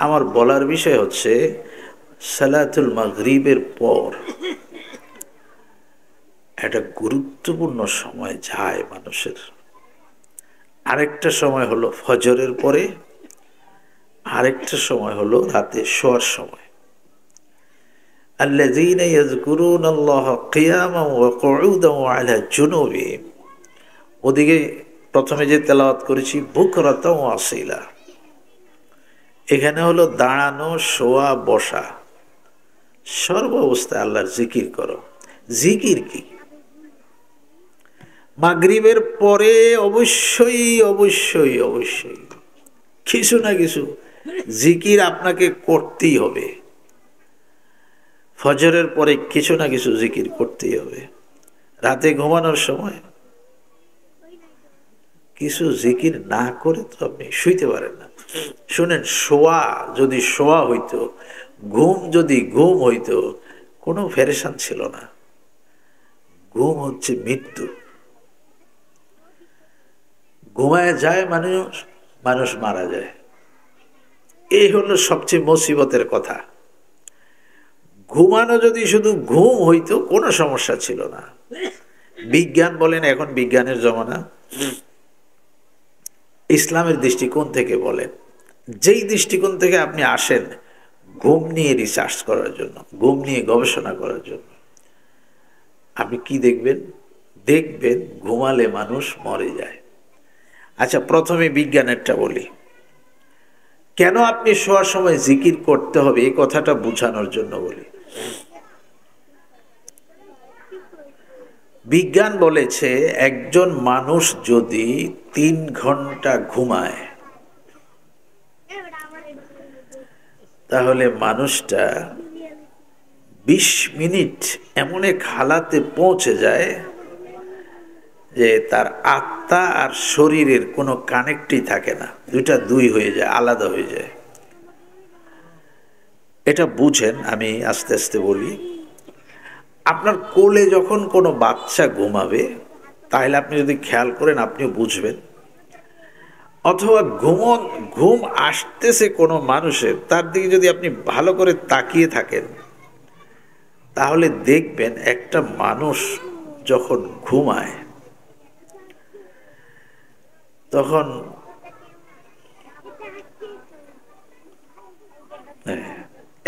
আমার বলার বিষয় হচ্ছে সালাতুল মাগরিবের পর একটা গুরুত্বপূর্ণ সময় যায় মানুষের। আরেকটা সময় হলো ফজরের পরে, আরেকটা সময় হলো রাতে শোয়ার সময়। আল্লাযীনা ইয়াযকুরুনাল্লাহা কিয়ামান ওয়া কুউদান ওয়া আলা জুনুবিহিম, ওদিকে প্রথমে যে তেলাওয়াত করেছি বুকরাতান ওয়া আসীলা, এখানে হলো দাঁড়ানো, শোয়া, বসা, সর্ব অবস্থায় আল্লাহর জিকির করো। জিকির কি? মাগরিবের পরে অবশ্যই অবশ্যই অবশ্যই কিছু না কিছু জিকির আপনাকে করতেই হবে। ফজরের পরে কিছু না কিছু জিকির করতেই হবে। রাতে ঘুমানোর সময় কিছু জিকির না করে তো আপনি শুইতে পারেন না। শুনেন, শোয়া যদি শোয়া হইতো, ঘুম যদি ঘুম হইতো, কোনো ফেরেশান ছিল না। ঘুম হচ্ছে মৃত্যু। ঘুমায় যায় মানুষ, মানুষ মারা যায়। এই হলো সবচেয়ে মুসিবতের কথা। ঘুমানো যদি শুধু ঘুম হইতো কোনো সমস্যা ছিল না। বিজ্ঞান বলেন, এখন বিজ্ঞানের জমানা, ইসলামের দৃষ্টিকোণ থেকে বলেন, যেই দৃষ্টিকোণ থেকে আপনি আসেন ঘুম নিয়ে রিসার্চ করার জন্য, ঘুম নিয়ে গবেষণা করার জন্য, আপনি কি দেখবেন? দেখবেন ঘুমালে মানুষ মরে যায়। আচ্ছা, প্রথমে বিজ্ঞানেরটা বলি। কেন আপনি শোয়ার সময় জিকির করতে হবে এই কথাটা বোঝানোর জন্য বলি। বিজ্ঞান বলেছে একজন মানুষ যদি 3 ঘন্টা ঘুমায়, তাহলে মানুষটা 20 মিনিট এমন এক হালাতে পৌঁছে যায় যে তার আত্মা আর শরীরের কোনো কানেক্টই থাকে না, দুইটা দুই হয়ে যায়, আলাদা হয়ে যায়। এটা বুঝেন, আমি আস্তে আস্তে বলি। আপনার কোলে যখন কোনো বাচ্চা ঘুমাবে, তাহলে আপনি যদি খেয়াল করেন আপনিও বুঝবেন। অথবা ঘুম আসতেছে কোনো মানুষের, তার দিকে যদি আপনি ভালো করে তাকিয়ে থাকেন, তাহলে দেখবেন একটা মানুষ যখন ঘুমায় তখন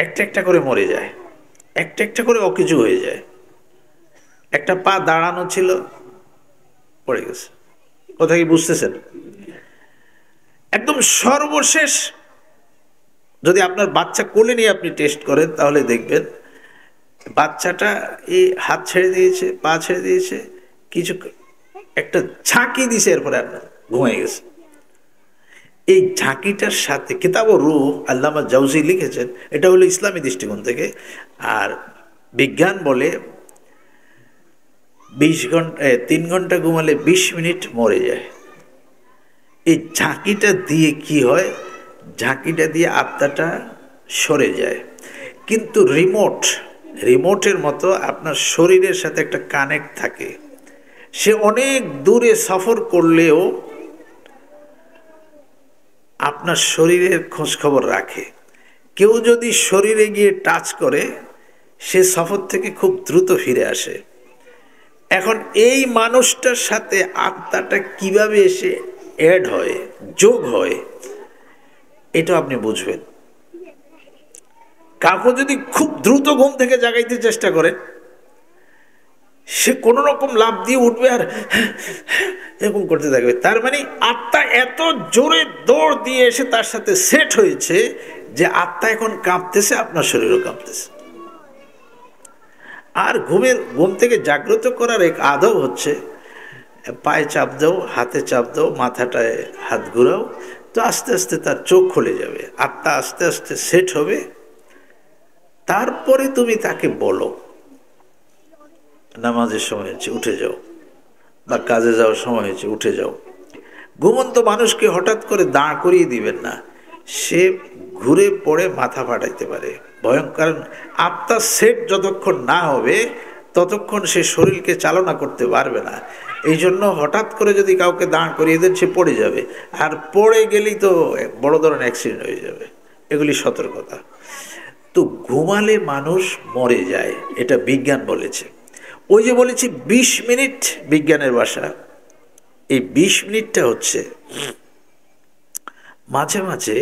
একটা একটা করে মরে যায়, একটা একটা করে অকেজো হয়ে যায়। একটা পা দাঁড়ানো ছিল, পড়ে গেছে। কথা কি বুঝতেছেন? একদম সর্বশেষ যদি আপনার বাচ্চা কোলে নিয়ে আপনি টেস্ট করেন, তাহলে দেখবেন বাচ্চাটা এই হাত ছেড়ে দিয়েছে, পা ছেড়ে দিয়েছে, কিছু একটা ঝাঁকি দিছে, এরপরে আর ঘুমিয়ে গেছে। এই ঝাঁকিটার সাথে কিতাব ও রূহ আল্লামা জাউজি লিখেছেন, এটা হলো ইসলামী দৃষ্টিকোণ থেকে। আর বিজ্ঞান বলে 3 ঘন্টা ঘুমালে 20 মিনিট মরে যায়। এই ঝাঁকিটা দিয়ে কি হয়, ঝাঁকিটা দিয়ে আত্মাটা সরে যায়। কিন্তু রিমোটের মতো আপনার শরীরের সাথে একটা কানেক্ট থাকে। সে অনেক দূরে সফর করলেও আপনার শরীরের খোঁজ খবর রাখে। কেউ যদি শরীরে গিয়ে টাচ করে, সে সফর থেকে খুব দ্রুত ফিরে আসে। এখন এই মানুষটার সাথে আত্মাটা কিভাবে এসে অ্যাড হয়, যোগ হয়, এটা আপনি বুঝবেন। কাউকে যদি খুব দ্রুত ঘুম থেকে জাগাইতে চেষ্টা করেন, সে কোন রকম লাভ দিয়ে উঠবে আর এরকম করতে থাকবে। তার মানে আত্মা এত জোরে দৌড় দিয়ে এসে তার সাথে সেট হয়েছে যে আত্মা এখন কাঁপতেছে, আপনার শরীরও কাঁপতেছে। আর ঘুম থেকে জাগ্রত করার এক আদব হচ্ছে, পায়ে চাপ দাও, হাতে চাপ দাও, মাথাটায় হাত ঘুরাও, তো আস্তে আস্তে তার চোখ খুলে যাবে, আত্মা আস্তে আস্তে সেট হবে। তারপরে তুমি তাকে বলো নামাজের সময় হয়েছে উঠে যাও, বা কাজে যাওয়ার সময় হয়েছে উঠে যাও। ঘুমন্ত মানুষকে হঠাৎ করে দাঁড় করিয়ে দিবেন না, সে ঘুরে পড়ে মাথা ফাটাইতে পারে, ভয়ঙ্কর। আত্মা সেট যতক্ষণ না হবে ততক্ষণ সে শরীরকে চালনা করতে পারবে না। এই জন্য হঠাৎ করে যদি কাউকে দাঁড় করিয়ে দেন, সে পড়ে যাবে, আর পড়ে গেলেই তো বড় ধরনের অ্যাক্সিডেন্ট হয়ে যাবে। এগুলি সতর্কতা। তো ঘুমালে মানুষ মরে যায়, এটা বিজ্ঞান বলেছে। ওই যে বলেছি 20 মিনিট বিজ্ঞানের ভাষা, এই 20 মিনিটটা হচ্ছে মাঝে মাঝে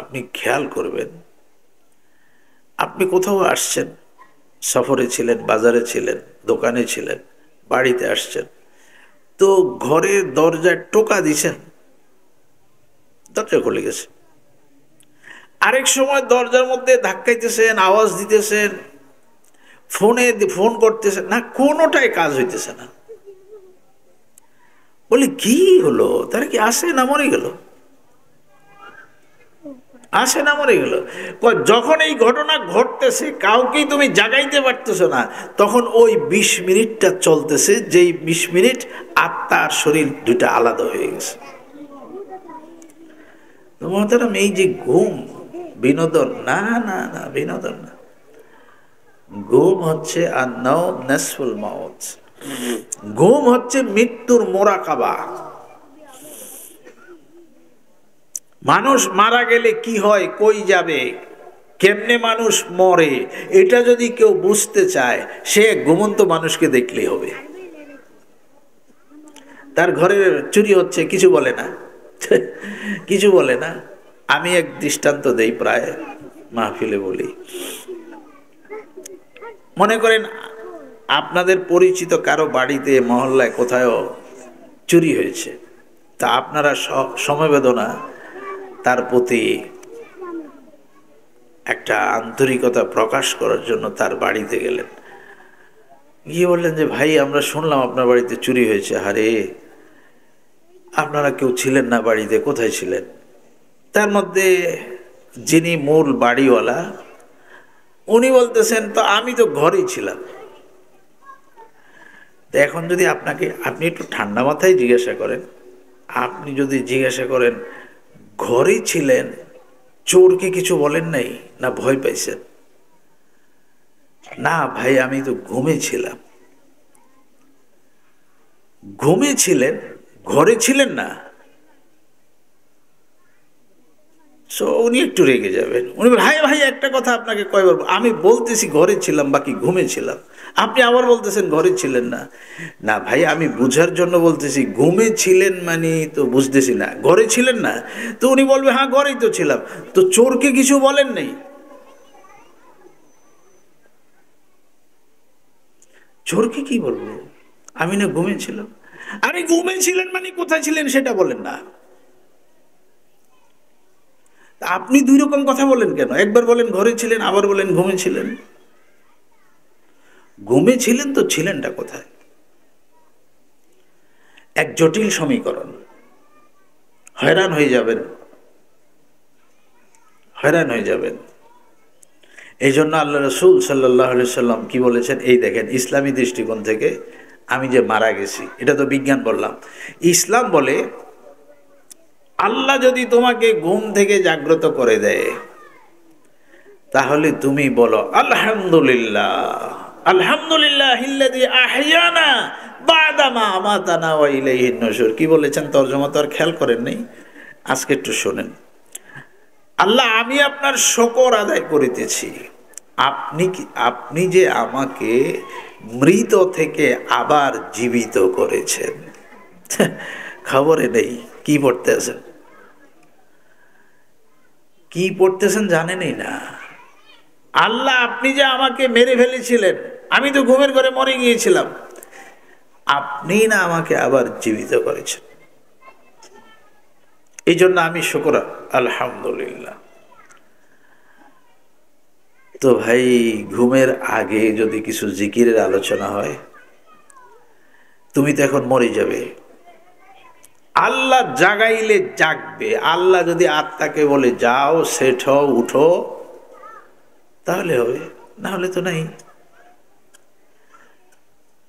আপনি খেয়াল করবেন, আপনি কোথাও আসছেন, সফরে ছিলেন, বাজারে ছিলেন, দোকানে ছিলেন, বাড়িতে আসছেন, তো ঘরের দরজায় টোকা দিছেন, দরজা খুলে গেছে। আরেক সময় দরজার মধ্যে ধাক্কাইতেছেন, আওয়াজ দিতেছেন, ফোন করতেছেন না, কোনোটাই কাজ হইতেছে না। বলি কি হলো, তারা কি আসে না মরে গেল, আসে না মরে গেল? যখন এই ঘটনা ঘটতেছে, কাউকেই তুমি জাগাইতে পারতেছো না, তখন ওই 20 মিনিটটা চলতেছে, যেই 20 মিনিট আত্মা আর শরীর দুইটা আলাদা হয়ে গেছে। মহতারাম, এই যে ঘুম বিনোদন না, না না, বিনোদন না। ঘুম হচ্ছে আন-নাওম নাসফুল মাউত, ঘুম হচ্ছে মৃত্যুর মোরাকাবা। মানুষ মারা গেলে কি হয়, কই যাবে, কেমনে মানুষ মরে, এটা যদি কেউ বুঝতে চায়, সে ঘুমন্ত মানুষকে দেখলেই হবে। তার ঘরে চুরি হচ্ছে, কিছু বলে না, কিছু বলে না। আমি এক দৃষ্টান্ত দেই, প্রায় মাহফিলে বলি। মনে করেন আপনাদের পরিচিত কারো বাড়িতে, মহল্লায় কোথাও চুরি হয়েছে, তা আপনারা সমবেদনা তার প্রতি একটা আন্তরিকতা প্রকাশ করার জন্য তার বাড়িতে গেলেন। গিয়ে বললেন যে ভাই, আমরা শুনলাম আপনার বাড়িতে চুরি হয়েছে, আরে আপনারা কেউ ছিলেন না বাড়িতে, কোথায় ছিলেন? তার মধ্যে যিনি মূল বাড়িওয়ালা, উনি বলতেছেন, তো আমি তো ঘরেই ছিলাম। তো এখন যদি আপনি একটু ঠান্ডা মাথায় জিজ্ঞাসা করেন, আপনি যদি জিজ্ঞাসা করেন ঘরেই ছিলেন, চোরকে কিছু বলেন নাই না, ভয় পাইছেন? না ভাই, আমি তো ঘুমেছিলাম। ঘুমেছিলেন, ঘরে ছিলেন না। উনি একটু রেগে যাবেন, উনি বলেন, হাই ভাই, একটা কথা আপনাকে কয়বার আমি বলতেছি ঘরে ছিলাম বাকি ঘুমেছিলাম, আপনি আবার বলতেছেন ঘরে ছিলেন না। না ভাই, আমি বুঝার জন্য বলতেছি, ঘুমে ছিলেন মানে তো বুঝতেছি না, ঘরে ছিলেন না। তো উনি বলবে, হ্যাঁ ঘরেই তো ছিলাম। তো চোরকে কিছু বলেন নাই? চোরকে কি বলবো, আমি না ঘুমেছিলাম। আরে ঘুমেছিলেন মানে কোথায় ছিলেন সেটা বলেন না। আপনি দুই রকম কথা বলেন কেন? একবার বলেন ঘরে ছিলেন, আবার বলেন ঘুমেছিলেন। ঘুমে ছিলেন তো ছিলেনটা কোথায়? এক জটিল সমীকরণ। হয়রান হয়ে যাবেন, হয়রান হয়ে যাবেন। এই জন্য আল্লাহ রসুল সাল্লাল্লাহু আলাইহি সাল্লাম কি বলেছেন? এই দেখেন, ইসলামী দৃষ্টিকোণ থেকে আমি যে মারা গেছি, এটা তো বিজ্ঞান বললাম, ইসলাম বলে আল্লাহ যদি তোমাকে ঘুম থেকে জাগ্রত করে দেয়, তাহলে তুমি বলো আলহামদুলিল্লাহ, আলহামদুলিল্লাহিল্লাযী আহইয়ানা বা'দা মা আমাতানা ওয়া ইলাইহিন নুশুর। কি বলেছেন তরজমা তো আর খেয়াল করেন নাই, আজকে একটু শোনেন। আল্লাহ, আমি আপনার শুকর আদায় করিতেছি, আপনি যে আমাকে মৃত থেকে আবার জীবিত করেছেন। খবরে নেই কি পড়তেছেন, কি পড়তেছেন জানেনই না। আল্লাহ, আপনি যে আমাকে মেরে ফেলেছিলেন, আমি তো ঘুমের ঘরে মরে গিয়েছিলাম, আপনি না আমাকে আবার জীবিত করেছেন, এই জন্য আমি শুকর, আলহামদুলিল্লাহ। তো ভাই, ঘুমের আগে যদি কিছু জিকিরের আলোচনা হয়, তুমি তো এখন মরে যাবে, আল্লাহ জাগাইলে জাগবে। আল্লাহ যদি আত্মাকে বলে যাও, সেট হও, উঠো, তাহলে হবে, না হলে তো নাই।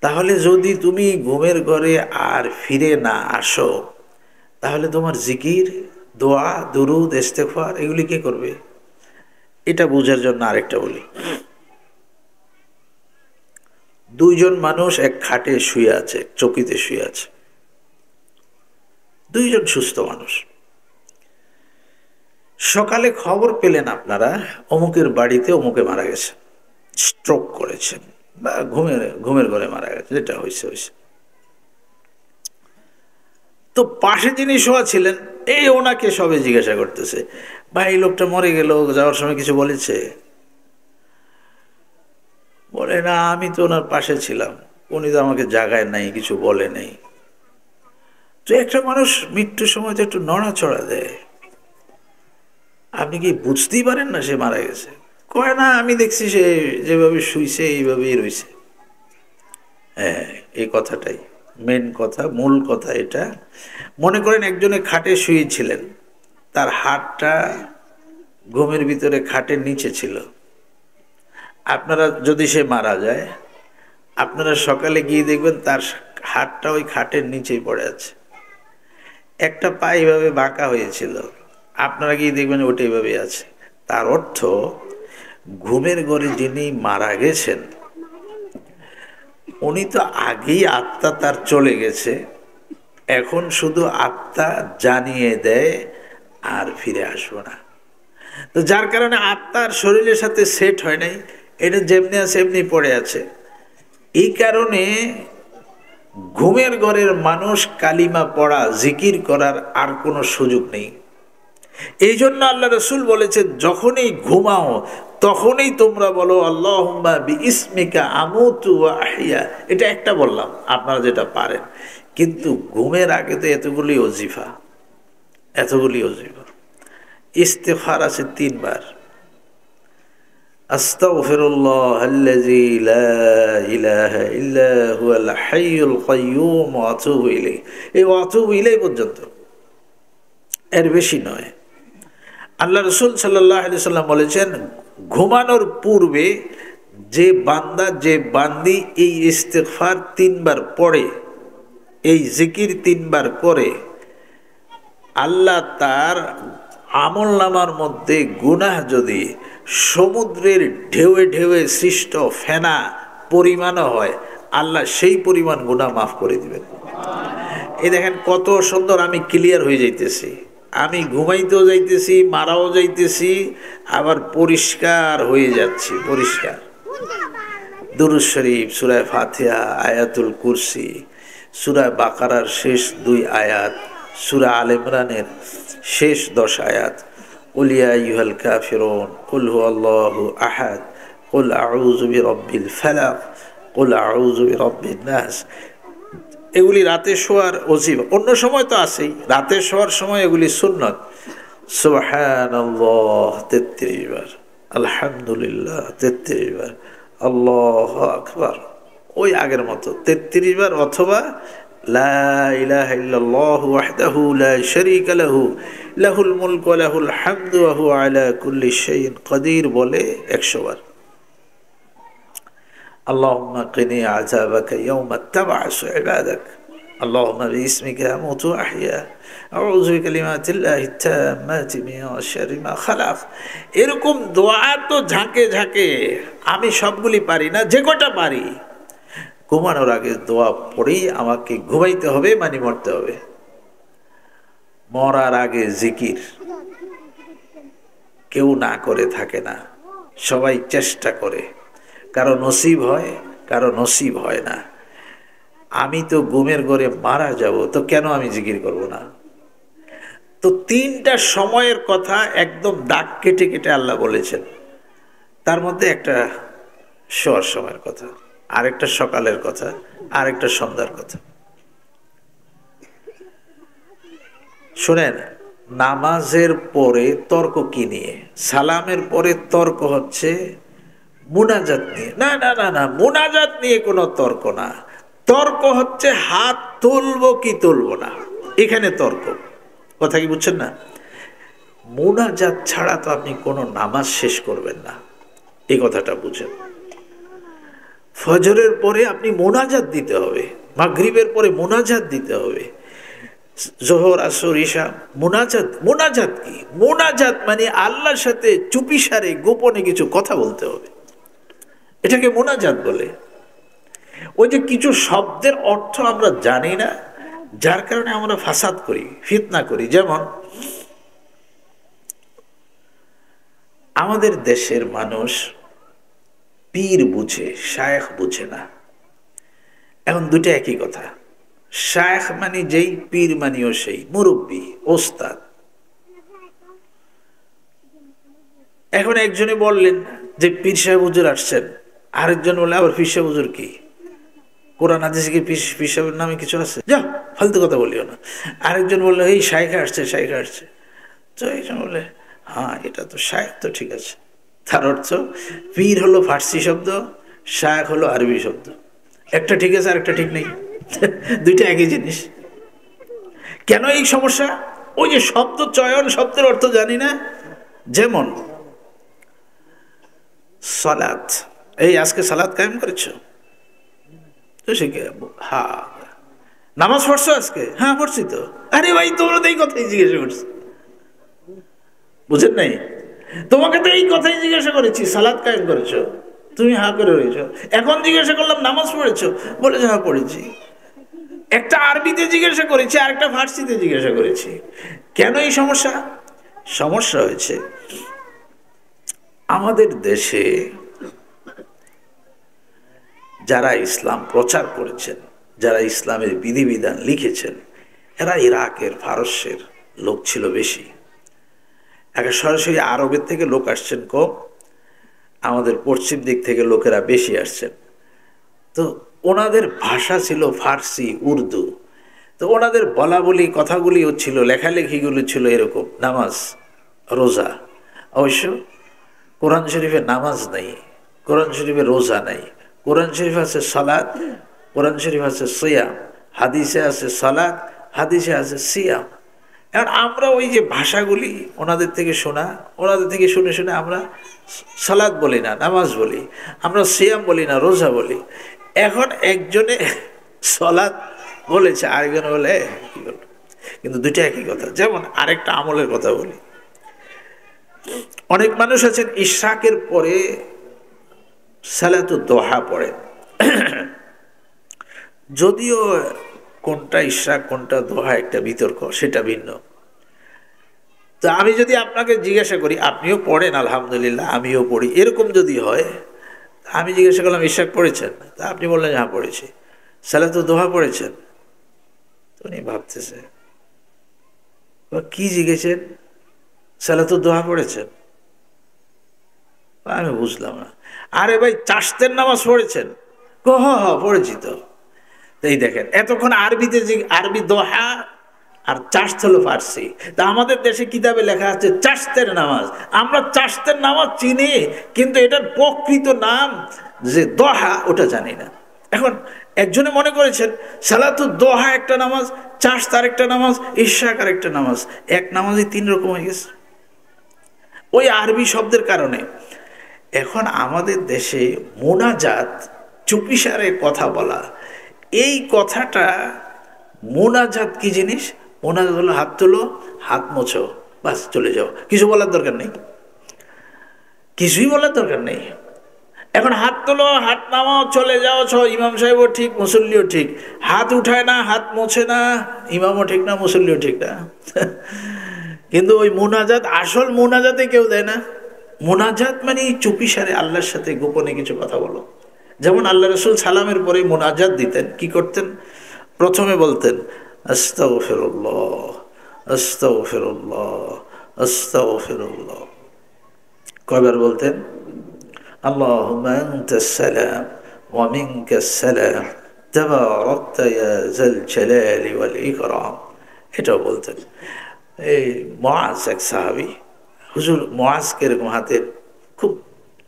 তাহলে যদি তুমি ঘুমের ঘরে আর ফিরে না আসো, তাহলে তোমার জিকির, দোয়া, দুরুদ, ইস্তেগফার এগুলি কে করবে? এটা বোঝার জন্য আরেকটা বলি। দুইজন মানুষ এক খাটে শুয়ে আছে, চকিতে শুয়ে আছে, দুইজন সুস্থ মানুষ। সকালে খবর পেলেন আপনারা, অমুকের বাড়িতে অমুকে মারা গেছে, স্ট্রোক করেছেন, বা ঘুমের ঘরে মারা গেছে, যেটা হয়েছে হয়েছে। তো পাশে যিনি শোয়া ছিলেন, এই ওনাকে সবে জিজ্ঞাসা করতেছে, ভাই এই লোকটা মরে গেল, যাওয়ার সময় কিছু বলেছে? বলে, না, আমি তো ওনার পাশে ছিলাম, উনি তো আমাকে জাগায় নাই, কিছু বলে নাই। তো একটা মানুষ মৃত্যুর সময় তো একটু নড়াচড়া দেয়, আপনি কি বুঝতেই পারেন না সে মারা গেছে? কয় না, আমি দেখছি সে যেভাবে শুইছে এইভাবেই রয়েছে। হ্যাঁ, এই কথাটাই মেন কথা, মূল কথা এটা। মনে করেন একজনে খাটে শুয়েছিলেন, তার হাতটা ঘুমের ভিতরে খাটের নিচে ছিল। আপনারা যদি সে মারা যায়, আপনারা সকালে গিয়ে দেখবেন তার হাতটা ওই খাটের নিচেই পড়ে আছে, একটা পা এইভাবে বাঁকা হয়েছিল, আপনারা গিয়ে দেখবেন ওটা এইভাবে আছে। তার অর্থ, ঘুমের ঘরে যিনি মারা গেছেন, উনি তো আগেই আত্মা তার চলে গেছে, এখন শুধু আত্মা জানিয়ে দেয় আর ফিরে আসবো না। তো যার কারণে আত্মার শরীরের সাথে সেট হয় নাই, এটা যেমনি আছে এমনি পড়ে আছে। এই কারণে ঘুমের ঘরের মানুষ কালিমা পড়া, জিকির করার আর কোনো সুযোগ নেই। এই জন্য আল্লাহ রসুল বলেছে, যখনই ঘুমাও তখনই তোমরা বলো আল্লাহুম্মা বিইসমিকা আমুতু ওয়া আহইয়া। এটা একটা বললাম, আপনারা যেটা পারেন। কিন্তু ঘুমের আগে তো এতগুলি ওজিফা, এতগুলি ওজিফা। ইস্তেগফার আছে 3 বার, আস্তাগফিরুল্লাহাল্লাযী লা ইলাহা ইল্লা হুয়াল হাইয়ুল কাইয়্যুম ওয়া আতুবু ইলাইহি। এই ওয়া আতুবু ইলাইহি পর্যন্ত, এর বেশি নয়। আল্লাহ রসুল সাল্লাল্লাহু আলাইহি সাল্লাম বলেছেন, ঘুমানোর পূর্বে যে বান্দা, যে বান্দি এই ইস্তেগফার 3 বার পড়ে, এই জিকির 3 বার করে, আল্লাহ তার আমলনামার মধ্যে গুনাহ যদি সমুদ্রের ঢেউয়ে ঢেউয়ে সৃষ্ট ফেনা পরিমাণও হয়, আল্লাহ সেই পরিমাণ গুনাহ মাফ করে দিবেন। এই দেখেন কত সুন্দর, আমি ক্লিয়ার হয়ে যাইতেছি, আমি ঘুমাইতেও যাইতেছি, মারাও যাইতেছি, আবার পরিষ্কার হয়ে যাচ্ছি, পরিষ্কার। দুরূদ শরীফ, সূরা ফাতিহা, আয়াতুল কুরসি, সূরা বাকারার শেষ 2 আয়াত, সূরা আলে ইমরানের শেষ 10 আয়াত, কুল ইয়া আইয়ুহাল কাফিরুন, কুল হুয়াল্লাহু আহাদ, কুল আউযু বিরাব্বিল ফালাক, কুল আউযু বিরাব্বিন নাস। এগুলি রাতে শোয়ার ওজিফা, অন্য সময় তো আছেই, রাতে শোয়ার সময় এগুলি সুন্নত। সুবহানাল্লাহ 33 বার, আলহামদুলিল্লাহ 33 বার, আল্লাহু আকবার, ওই আগের মতো 33 বার, অথবা লা ইলাহা ইল্লাল্লাহু ওয়াহদাহু লা শারীকা লাহু লাহুল মুলকু ওয়া লাহুল হামদু ওয়া হুয়া আলা কুল্লি শাইইন কাদির বলে 100 বার। আল্লাহুম্মা কিনি আযাবাকা ইয়াওমা তাবআসু ইবাদাক, আল্লাহুম্মা বিইসমিকা আমুতু ওয়া আহইয়া, আউযু বিকালিমাতিল্লাহি তাম্মাতি মিন শাররি মা খালাক। এরকম দোয়া তো ঝাঁকে ঝাঁকে, আমি সবগুলি পারি না, যে কটা পারি ঘুমানোর আগে দোয়া পড়েই আমাকে ঘুমাইতে হবে, মানে মরতে হবে। মরার আগে জিকির কেউ না করে থাকে না, সবাই চেষ্টা করে, কারো নসিব হয়, কারো নসিব হয় না। আমি তো ঘুমের ঘরে মারা যাব, তো কেন আমি জিকির করব না? তো 3টা সময়ের কথা একদম দাগ কেটে কেটে আল্লাহ বলেছেন। তার মধ্যে একটা শোয়ার সময়ের কথা, আরেকটা সকালের কথা, আরেকটা সন্ধ্যার কথা। শুনেন, নামাজের পরে তর্ক কি নিয়ে? সালামের পরে তর্ক হচ্ছে মুনাজাত নিয়ে। না না না না, মুনাজাত নিয়ে কোনো তর্ক না, তর্ক হচ্ছে হাত তুলবো কি তুলবো না, এখানে তর্ক। কথা কি বুঝছেন না? মুনাজাত ছাড়া তো আপনি কোনো নামাজ শেষ করবেন না, এই কথাটা বুঝেন। ফজরের পরে আপনি মোনাজাত দিতে হবে, মাগরিবের পরে মোনাজাত দিতে হবে, জোহর আসর ঈশা মোনাজাত। মোনাজাত কি? মোনাজাত মানে আল্লাহর সাথে চুপিসারে গোপনে কিছু কথা বলতে হবে, এটাকে মোনাজাত বলে। ওই যে কিছু শব্দের অর্থ আমরা জানি না, যার কারণে আমরা ফাসাদ করি, ফিতনা করি। যেমন আমাদের দেশের মানুষ পীর বুঝে, শায়েখ বুঝে না। এখন দুটো একই কথা, শায়েখ মানে যেই, পীর মানিও সেই, মুরব্বী, ওস্তাদ। এখন একজনে বললেন যে পীর সাহেব হুজুর আসছেন, আরেকজন বলে আবার পীর সাহেব হুজুর কি? কোরআন হাদিসে কি পীর সাহেবের নামে কিছু আছে? যা ফালতু কথা বলিও না। আরেকজন বললো এই শায়েখা আসছে, শায়েখা আসছে। তো একজন বলে হ্যাঁ এটা তো শায়েখ, তো ঠিক আছে। তার অর্থ পীর হলো ফার্সি শব্দ, শায়েখ হলো আরবি শব্দ, একটা ঠিক আছে আর একটা ঠিক নেই, দুইটা একই জিনিস। কেন এই সমস্যা? ওই যে শব্দ চয়ন, শব্দের অর্থ জানি না। যেমন সালাত, এই আজকে সালাত কায়েম করেছো, তো সে হ্যাঁ। নামাজ পড়ছো আজকে? হ্যাঁ পড়ছি তো। আরে ভাই তোমরা তো এই কথাই জিজ্ঞাসা করছো, বুঝেন নাই? তোমাকে তো এই কথাই জিজ্ঞাসা করেছি, সালাত কায়েম করেছো, তুমি হা করে রয়েছো। এখন জিজ্ঞাসা করলাম নামাজ পড়েছো, বলেছো হ্যাঁ পড়েছি। একটা আরবিতে জিজ্ঞাসা করেছি, আর একটা ফার্সিতে জিজ্ঞাসা করেছি। কেন এই সমস্যা? সমস্যা হয়েছে আমাদের দেশে যারা ইসলাম প্রচার করেছেন, যারা ইসলামের বিধিবিধান লিখেছেন, এরা ইরাকের, ফারসের লোক ছিল বেশি। একে সরাসরি আরবের থেকে লোক আসছেন কম, আমাদের পশ্চিম দিক থেকে লোকেরা বেশি আসছেন। তো ওনাদের ভাষা ছিল ফার্সি, উর্দু। তো ওনাদের বলা বলি কথাগুলিও ছিল, লেখালেখিগুলো ছিল এরকম, নামাজ রোজা। অবশ্য কোরআন শরীফে নামাজ নেই, কোরআন শরীফে রোজা নেই। কোরআন শরীফ আছে সালাত, কোরআন শরীফ আছে সিয়াম, হাদিসে আছে সালাত, হাদিসে আছে সিয়াম। এখন আমরা ওই যে ভাষাগুলি ওনাদের থেকে শোনা, ওনাদের থেকে শুনে শুনে আমরা সালাত বলি না, নামাজ বলি, আমরা সিয়াম বলি না, রোজা বলি। এখন একজনে সালাত বলেছে, আরেকজনে বলে কি বলল, কিন্তু দুইটা একই কথা। যেমন আরেকটা আমলের কথা বলি, অনেক মানুষ আছেন ইশরাকের পরে সালাতুদ দোহা পড়েন, যদিও কোনটা ইশরাক কোনটা দোহা একটা বিতর্ক, সেটা ভিন্ন। তো আমি যদি আপনাকে জিজ্ঞাসা করি, আপনিও পড়েন আলহামদুলিল্লাহ, আমিও পড়ি, এরকম যদি হয়, আমি জিজ্ঞাসা করলাম ইশরাক পড়েছেন, তা আপনি বললেন হ্যাঁ পড়েছি। সালাতুদ দোহা পড়েছেন? তো উনি ভাবতেছে কি জিজ্ঞেসেন, সালাতুদ দোহা পড়েছেন? আমি বুঝলাম না। আরে ভাই চাষতের নামাজ পড়েছেন? পড়েছি তো। এই দেখেন, এতক্ষণ আরবিতে আরবি দোহা আর চাষত হলো ফার্সি। তা আমাদের দেশে কিতাবে লেখা আছে চাষতের নামাজ। আমরা চাষতের নামাজ চিনি, কিন্তু এটার প্রকৃত নাম যে দোহা ওটা জানি না। এখন একজনে মনে করেছেন সালাতুদ দোহা একটা নামাজ, চাষ তার একটা নামাজ, ইশাক আর একটা নামাজ, এক নামাজই 3 রকম হয়ে গেছে ওই আরবি শব্দের কারণে। এখন আমাদের দেশে মোনাজাত, চুপিসারে কথা বলা, এই কথাটা মোনাজাত কি জিনিস? মোনাজাত হলো হাত তোলো, হাত মোছো, বাস চলে যাও, কিছু বলার দরকার নেই, কিছুই বলার দরকার নেই। এখন হাত তোলো, হাত নামাও, চলে যাও, ইমাম সাহেবও ঠিক, মুসল্লিও ঠিক, হাত উঠায় না, হাত মোছে না, ইমামও ঠিক না, মুসল্লিও ঠিক না। কিন্তু ওই মোনাজাত, আসল মোনাজাতে কেউ দেয় না। মোনাজাত মানে চুপিসারে আল্লাহর সাথে গোপনে কিছু কথা বলো। যেমন আল্লাহ রসুল সালামের পরে মোনাজাত দিতেন, কি করতেন? প্রথমে বলতেন আস্তাগফিরুল্লাহ, আস্তাগফিরুল্লাহ, আস্তাগফিরুল্লাহ। কয়বার বলতেন? আল্লাহুম্মা আনতাস সালাম ওয়া মিনকাস সালাম তাবারাকতা ইয়া যাল জালালি ওয়াল ইকরাম, এটাও বলতেন। এই মুআজ এক সাহাবী, হুজুর মুআজকে এরকম হাতের খুব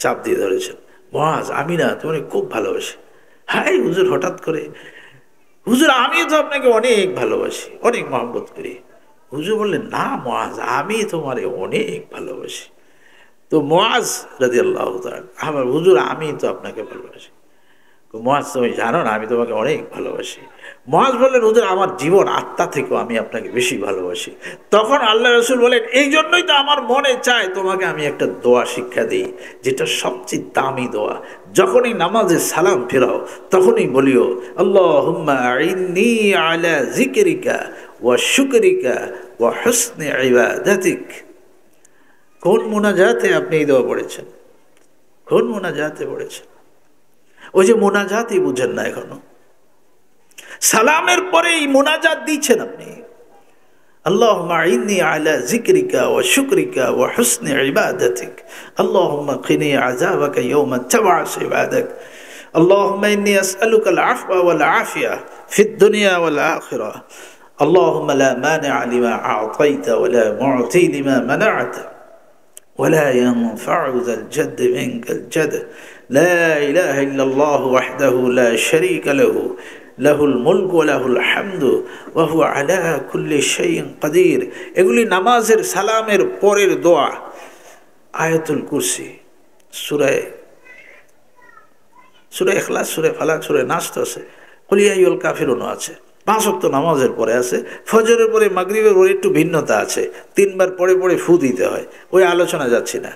চাপ দিয়ে ধরেছেন, মুআজ আমি না তোমাকে খুব ভালোবাসি। হাই হুজুর, হঠাৎ করে, হুজুর আমিও তো আপনাকে অনেক ভালোবাসি, অনেক মহব্বত করি। হুজুর বললেন, না মুআজ, আমি তোমারে অনেক ভালোবাসি। তো মুআজ রাদিয়াল্লাহু তাআলা, আমার হুজুর আমি তো আপনাকে ভালোবাসি। মুআজ তুমি জানো না আমি তোমাকে অনেক ভালোবাসি। মুআজ বললেন, হুজুর আমার জীবন আত্মা থেকেও আমি আপনাকে বেশি ভালোবাসি। তখন আল্লাহ রসুল বলেন, এই জন্যই তো আমার মনে চায় তোমাকে আমি একটা দোয়া শিক্ষা দিই, যেটা সবচেয়ে দামি দোয়া। যখনই নামাজে সালাম ফেরাও তখনই বলিও আল্লাহুম্মা আইন্নী আলা যিকরিকা ওয়া শুকরিকা ওয়া হুসনি ইবাদাতিক। কোন মোনাজাতে আপনি এই দোয়া পড়েছেন? কোন মোনাজাতে পড়েছেন? ওই যে মোনাজাতই বুঝেন না এখনো। সালামের পরে এই মোনাজাত দিচ্ছেন আপনি, আল্লাহুম্মা ইন্নী আলা যিকরিকা ওয়া শুকরিকা ওয়া হুসনি ইবাদাতিক, আল্লাহুম্মা কিনি আযাবাকা ইয়াওমা তাবআস ইবাদাক, আল্লাহুম্মা ইন্নী আসআলুকাল আফওয়া ওয়াল আফিয়া ফিদ দুনিয়া ওয়াল আখিরাহ, আল্লাহুম্মা লা মানিআ লিমা আ'তাইতা ওয়া লা মু'তি লিমা মানা'তা ولا ينفع ذا الجد منك الجد لا إله إلا الله وحده لا شريك له له الملك وله الحمد وهو على كل شيء قدير। এগুলি নামাজের সালামের পরের দোয়া। আয়াতুল কুরসি, সূরা ইখলাস, সূরা ফালাক, সূরা নাস আছে, কুল ইয়া আইয়ুহাল কাফিরুন আছে। 5 ওয়াক্ত নামাজের পরে আছে। ফজরের পরে, মাগরিবের পরে একটু ভিন্নতা আছে, 3 বার পরে পরে ফু দিতে হয়, ওই আলোচনা যাচ্ছি না।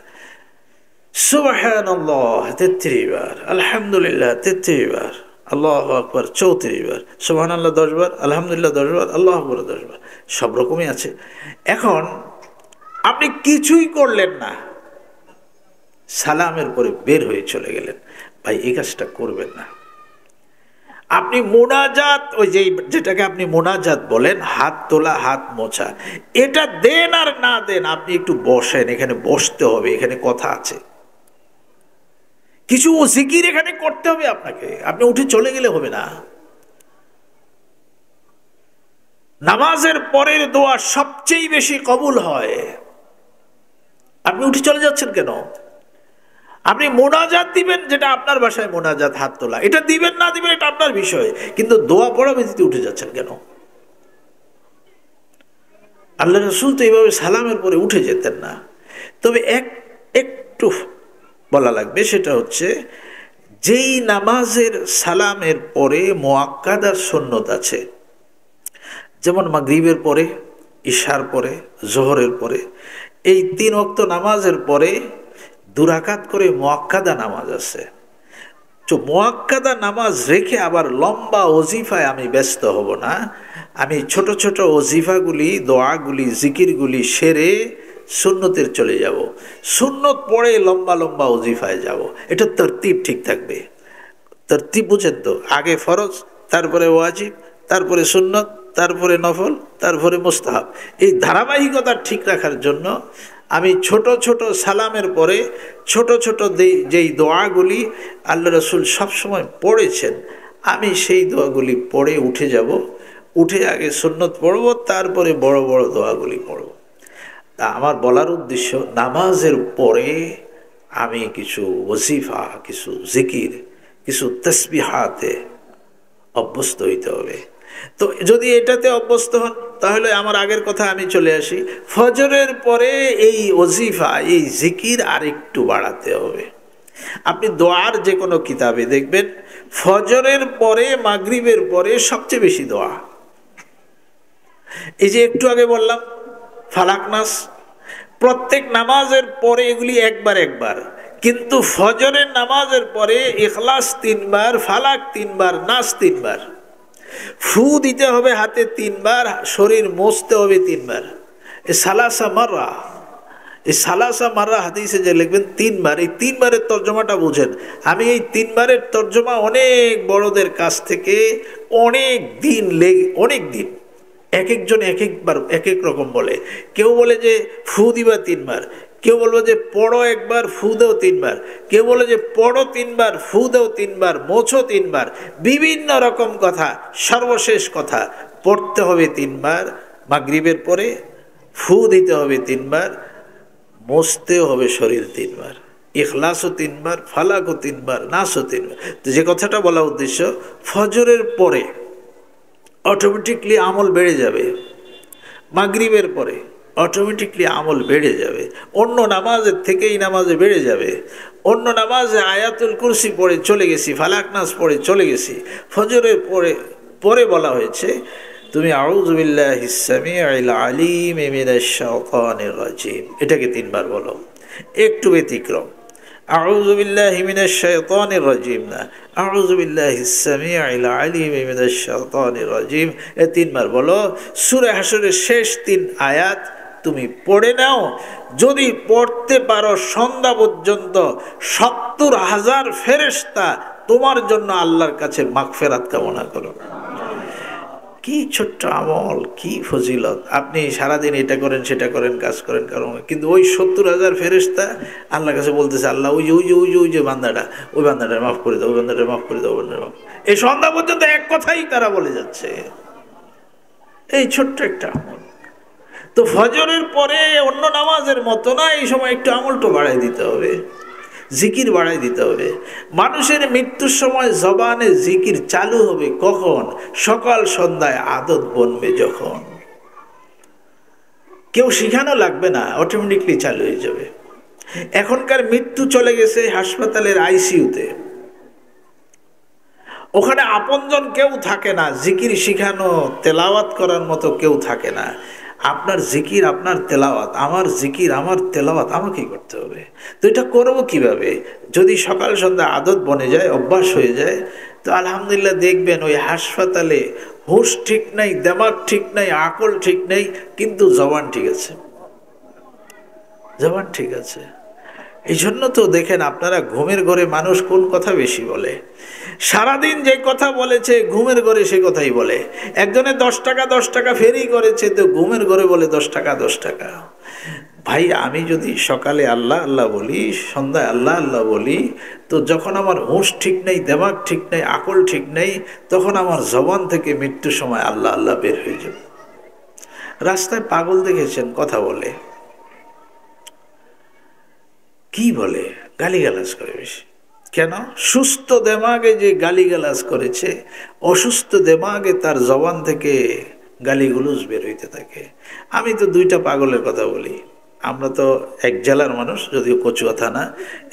সুবহানাল্লাহ 33 বার, আলহামদুলিল্লাহ 33 বার, আল্লাহু আকবার 34 বার, সুবহানাল্লাহ 10 বার, আলহামদুলিল্লাহ 10 বার, আল্লাহু আকবার 10 বার, সব রকমই আছে। এখন আপনি কিছুই করলেন না, সালামের পরে বের হয়ে চলে গেলেন, ভাই এই কাজটা করবেন না। আপনি মোনাজাত, ওই যেটাকে আপনি মোনাজাত বলেন, হাত তোলা, হাত মোছা, এটা দেন আর না দেন, আপনি একটু বসেন, এখানে বসতে হবে, এখানে কথা আছে, কিছু জিকির এখানে করতে হবে আপনাকে, আপনি উঠে চলে গেলে হবে না। নামাজের পরের দোয়া সবচেয়ে বেশি কবুল হয়, আপনি উঠে চলে যাচ্ছেন কেন? আপনি মোনাজাত দিবেন, যেটা আপনার ভাষায় মোনাজাত, হাত তোলা, এটা দিবেন না দিবেন এটা আপনার বিষয়, কিন্তু দোয়া পড়া ব্যতীত উঠে যাচ্ছেন কেন? আল্লাহ রাসূল তো এইভাবে সালামের পরে উঠে যেতেন না। তবে একটু বলা লাগবে, সেটা হচ্ছে যেই নামাজের সালামের পরে মুআক্কাদা সুন্নত আছে, যেমন মাগরিবের পরে, ইশার পরে, জোহরের পরে, এই 3 ওয়াক্ত নামাজের পরে 2 রাকাত করে মুআক্কাদা নামাজ আছে। তো মুআক্কাদা নামাজ রেখে আবার লম্বা ওজিফায় আমি ব্যস্ত হব না, আমি ছোট ছোট ওজিফাগুলি, দোয়াগুলি, জিকিরগুলি সেরে সুন্নতের চলে যাব, সুন্নত পড়ে লম্বা লম্বা ওজিফায় যাব। এটা তরতিব ঠিক থাকবে। তরতিব বুঝেন তো? আগে ফরজ, তারপরে ওয়াজিব, তারপরে সুন্নত, তারপরে নফল, তারপরে মুস্তাহাব। এই ধারাবাহিকতা ঠিক রাখার জন্য আমি ছোট ছোট সালামের পরে ছোট ছোট যেই দোয়াগুলি আল্লাহ রাসূল সবসময় পড়েছেন, আমি সেই দোয়াগুলি পড়ে উঠে যাব, উঠে আগে সুন্নত পড়ব, তারপরে বড় বড় দোয়াগুলি পড়ব। তা আমার বলার উদ্দেশ্য, নামাজের পরে আমি কিছু ওজিফা, কিছু জিকির, কিছু তসবিহাতে অভ্যস্ত হইতে হবে। তো যদি এটাতে অভ্যস্ত হন তাহলে আমার আগের কথা আমি চলে আসি, ফজরের পরে এই ওজিফা, এই জিকির আরেকটু বাড়াতে হবে। আপনি দোয়ার যে কোনো কিতাবে দেখবেন ফজরের পরে মাগরিবের পরে সবচেয়ে বেশি দোয়া। এই যে একটু আগে বললাম ফালাক নাস, প্রত্যেক নামাজের পরে এগুলি একবার একবার, কিন্তু ফজরের নামাজের পরে ইখলাস 3 বার, ফালাক 3 বার, নাস 3 বার, ফু দিতে হবে হাতে 3 বার, শরীর মুছতে হবে 3 বার। এই সালাসা মাররা, এই সালাসা মাররা হাদিসে যে লিখবেন 3 বার, এই 3 বারের তর্জমাটা বুঝেন। আমি এই 3 বারের তর্জমা অনেক বড়দের কাছ থেকে অনেক দিন এক একজন এক একবার এক এক রকম বলে। কেউ বলে যে ফু দিবা 3 বার, কেউ বলবো যে পড়ো একবার, ফু দেও 3 বার, কেউ বলে যে পড়ো 3 বার, ফু দেও 3 বার, মোছো 3 বার, বিভিন্ন রকম কথা। সর্বশেষ কথা, পড়তে হবে 3 বার মাগরিবের পরে, ফু দিতে হবে 3 বার, মোছতেও হবে শরীর 3 বার, ইখলাসও 3 বার, ফালাকও 3 বার, নাসও 3 বার। তো যে কথাটা বলা উদ্দেশ্য, ফজরের পরে অটোমেটিকলি আমল বেড়ে যাবে, মাগরিবের পরে অটোমেটিকলি আমল বেড়ে যাবে, অন্য নামাজের থেকে এই নামাজে বেড়ে যাবে। অন্য নামাজে আয়াতুল কুরসি পড়ে চলে গেছি, ফালাক নাস পড়ে চলে গেছি, ফজরের পরে বলা হয়েছে তুমি আউযু বিল্লাহিস সামিউল আলিম মিনাশ শাইতানির রাজিম, এটাকে 3 বার বলো। একটু ব্যতিক্রম, আউযু বিল্লাহি মিনাশ শাইতানির রাজিম না, আউযু বিল্লাহিস সামিউল আলিম মিনাশ শাইতানির রাজিম, এ 3 বার বলো। সূরা হাশরের শেষ 3 আয়াত তুমি পড়ে নাও। যদি পড়তে পারো সন্ধ্যা পর্যন্ত 70,000 ফেরেশতা তোমার জন্য আল্লাহর কাছে মাগফিরাত কামনা করো। কি ছোট্ট আমল, কি ফজিলত! আপনি সারাদিন এটা করেন, সেটা করেন, কাজ করেন, কিন্তু ওই 70,000 ফেরেশতা আল্লাহর কাছে বলতেছে, আল্লাহ ওই যে বান্দাটা, ওই বান্দাটা মাফ করে দাও, ওই বান্দাটা মাফ করে দাও, এই সন্ধ্যা পর্যন্ত এক কথাই তারা বলে যাচ্ছে। এই ছোট্ট একটা আমল। তো ফজরের পরে অন্য নামাজের মতো না, এই সময় একটু আমলটা বাড়াই দিতে হবে, জিকির বাড়াই দিতে হবে। মানুষের মৃত্যুর সময় জবানে জিকির চালু হবে কখন? সকাল সন্ধ্যায় আদত বনবে যখন। কেউ শিখানো লাগবে না, অটোমেটিকলি চালু হয়ে যাবে। এখনকার মৃত্যু চলে গেছে হাসপাতালের আইসিইউতে, ওখানে আপনজন কেউ থাকে না, জিকির শিখানো, তেলাওয়াত করার মতো কেউ থাকে না। আপনার জিকির, আপনার তেলাওয়াত, আমার জিকির, আমার তেলাওয়াত আমাকেই করতে হবে। তো এটা করবো কিভাবে? যদি সকাল সন্ধ্যা আদত বনে যায়, অভ্যাস হয়ে যায়, তো আলহামদুলিল্লাহ দেখবেন ওই হাসপাতালে হুঁশ ঠিক নাই, দেমাগ ঠিক নাই, আকল ঠিক নেই, কিন্তু জবান ঠিক আছে, জবান ঠিক আছে। এই জন্য তো দেখেন আপনারা, ঘুমের ঘরে মানুষ কোন কথা বেশি বলে? সারাদিন যে কথা বলেছে ঘুমের ঘরে সে কথাই বলে। একজনে 10 টাকা ফেরি করেছে, তো ঘুমের ঘরে বলে 10 টাকা। ভাই, আমি যদি সকালে আল্লাহ আল্লাহ বলি, সন্ধ্যায় আল্লাহ আল্লাহ বলি, তো যখন আমার হুঁশ ঠিক নেই, দেমাগ ঠিক নেই, আকল ঠিক নেই, তখন আমার জবান থেকে মৃত্যুর সময় আল্লাহ আল্লাহ বের হয়ে যাবে। রাস্তায় পাগল দেখেছেন কথা বলে, কি বলে? গালিগালাজ করে বেশি। কেন? সুস্থ দেমাগে যে গালিগালাজ করেছে, অসুস্থ দেমাগে তার জবান থেকে গালিগুলোজ বের হইতে থাকে। আমি তো 2টা পাগলের কথা বলি। আমরা তো এক জেলার মানুষ, যদিও কচুয়া থানা।